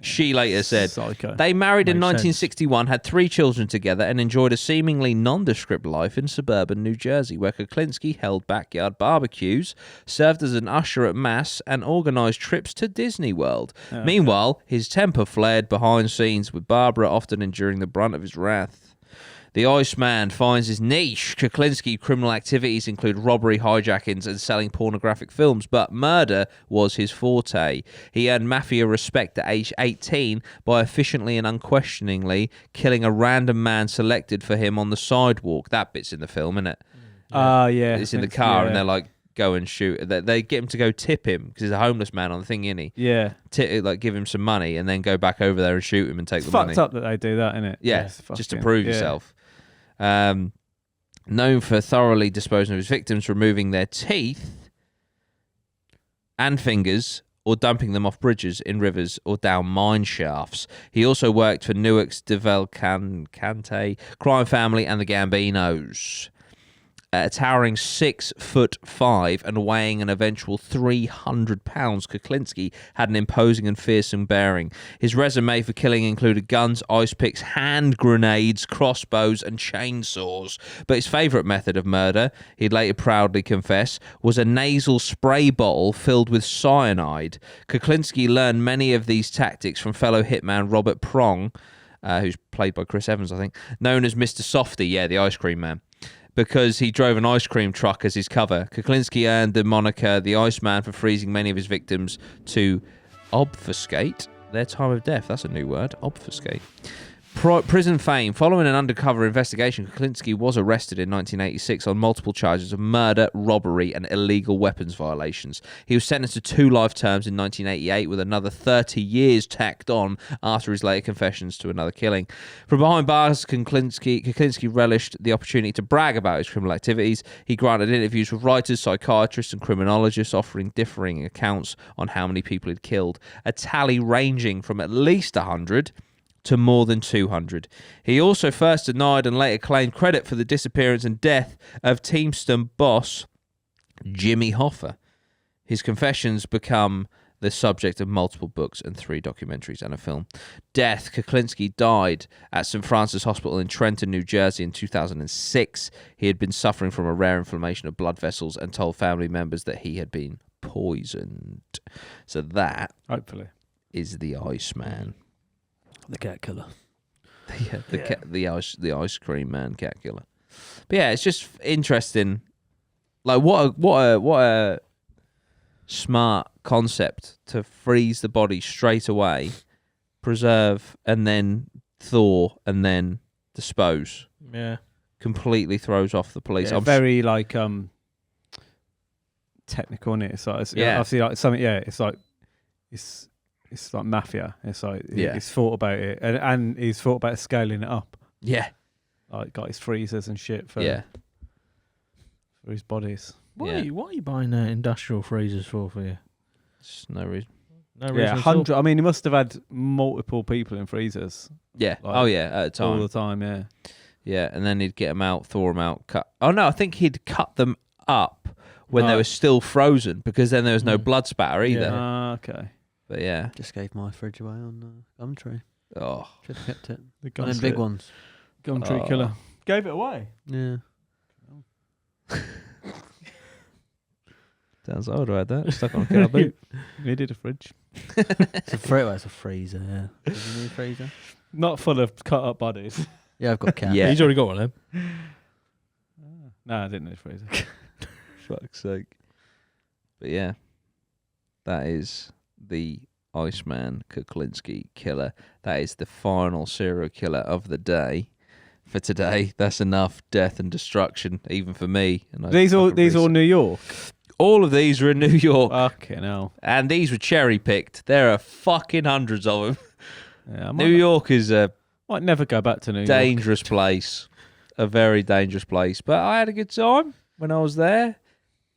She later said, Psycho. they married in Makes 1961, had 3 children together, and enjoyed a seemingly nondescript life in suburban New Jersey, where Kuklinski held backyard barbecues, served as an usher at mass, and organised trips to Disney World. Meanwhile, his temper flared behind scenes, with Barbara often enduring the brunt of his wrath. The Iceman finds his niche. Kuklinski criminal activities include robbery, hijackings, and selling pornographic films, but murder was his forte. He earned mafia respect at age 18 by efficiently and unquestioningly killing a random man selected for him on the sidewalk. That bit's in the film, isn't it? Yeah. It's in the car, and they're like, go and shoot. They get him to go tip him, because he's a homeless man on the thing, isn't he? Yeah. Like, give him some money, and then go back over there and shoot him and take the money. Fucked up that they do that, innit? Yeah, just to prove yourself. Known for thoroughly disposing of his victims, removing their teeth and fingers, or dumping them off bridges, in rivers, or down mine shafts. He also worked for Newark's Devalcante crime family and the Gambinos. Towering 6'5" and weighing an eventual 300 pounds, Kuklinski had an imposing and fearsome bearing. His resume for killing included guns, ice picks, hand grenades, crossbows, and chainsaws. But his favourite method of murder, he'd later proudly confess, was a nasal spray bottle filled with cyanide. Kuklinski learned many of these tactics from fellow hitman Robert Prong, who's played by Chris Evans, I think, known as Mr. Softy, the ice cream man, because he drove an ice cream truck as his cover. Kuklinski earned the moniker the Iceman for freezing many of his victims to obfuscate their time of death. That's a new word, obfuscate. Prison fame. Following an undercover investigation, Kuklinski was arrested in 1986 on multiple charges of murder, robbery, and illegal weapons violations. He was sentenced to 2 life terms in 1988, with another 30 years tacked on after his later confessions to another killing. From behind bars, Kuklinski relished the opportunity to brag about his criminal activities. He granted interviews with writers, psychiatrists, and criminologists, offering differing accounts on how many people he'd killed, a tally ranging from at least 100 to more than 200. He also first denied and later claimed credit for the disappearance and death of Teamster boss Jimmy Hoffa. His confessions become the subject of multiple books and 3 documentaries and a film. Death. Kuklinski died at St. Francis Hospital in Trenton, New Jersey in 2006. He had been suffering from a rare inflammation of blood vessels and told family members that he had been poisoned. So that, hopefully, is the Iceman. The cat killer. The ice cream man, cat killer. But yeah, it's just interesting. Like, what a smart concept to freeze the body straight away, preserve, and then thaw, and then dispose. Yeah, completely throws off the police. Yeah, very like technical, isn't it? It's like obviously like something. Yeah, it's like it's like mafia. It's like he's thought about it, and he's thought about scaling it up. Yeah, like got his freezers and shit for his bodies. What are you buying industrial freezers for you? Just no reason. No reason. Yeah, 100. I mean, he must have had multiple people in freezers. Yeah. Like, at a time. All the time. Yeah. Yeah, and then he'd get them out, thaw them out, cut. Oh no, I think he'd cut them up when they were still frozen, because then there was no blood spatter either. Yeah. Okay. But yeah, just gave my fridge away on Gumtree. Oh, should have kept it. The One of them big ones. Gumtree killer gave it away. Yeah. Sounds like I would have had that stuck on a car boot. Needed a fridge. It's a freezer. Yeah. Does he need a freezer? Not full of cut up bodies. Yeah, I've got cat. Yeah. He's already got one of them. No, I didn't need a freezer. Fuck's sake. But yeah, that is the Iceman Kuklinski killer. That is the final serial killer of the day. For today, that's enough death and destruction, even for me. And These all New York. All of these are in New York. Fucking hell. And these were cherry picked. There are fucking hundreds of them. Yeah, New York is a might never go back to New York. Dangerous place. A very dangerous place. But I had a good time when I was there.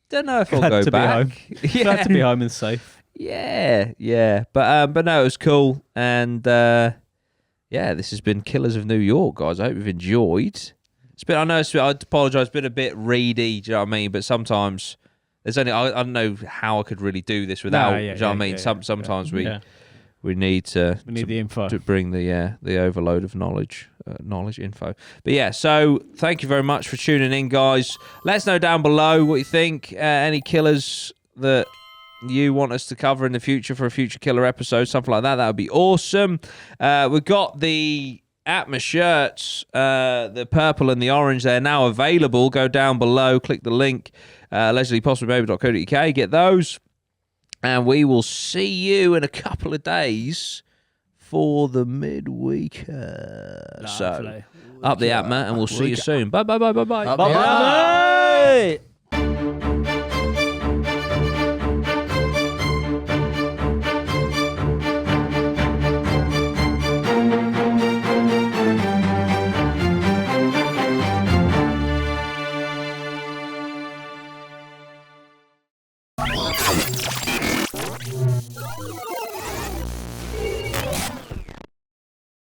Don't know if I'll go back. Glad to be home and safe. Yeah. But no, it was cool. And this has been Killers of New York, guys. I hope you've enjoyed. I apologise, it's been a bit reedy, do you know what I mean? But sometimes there's only I don't know how I could really do this without. Do you know what I mean? Sometimes we we need to the info to bring the overload of knowledge info. But yeah, so thank you very much for tuning in, guys. Let us know down below what you think. Any killers that you want us to cover in the future for a future killer episode, something like that. That would be awesome. We've got the APMA shirts, the purple and the orange. They're now available. Go down below, click the link, lesliepossumbaby.co.uk, get those. And we will see you in a couple of days for the MidWeeker. So, up the APMA, and we'll see you soon. Bye. Bye.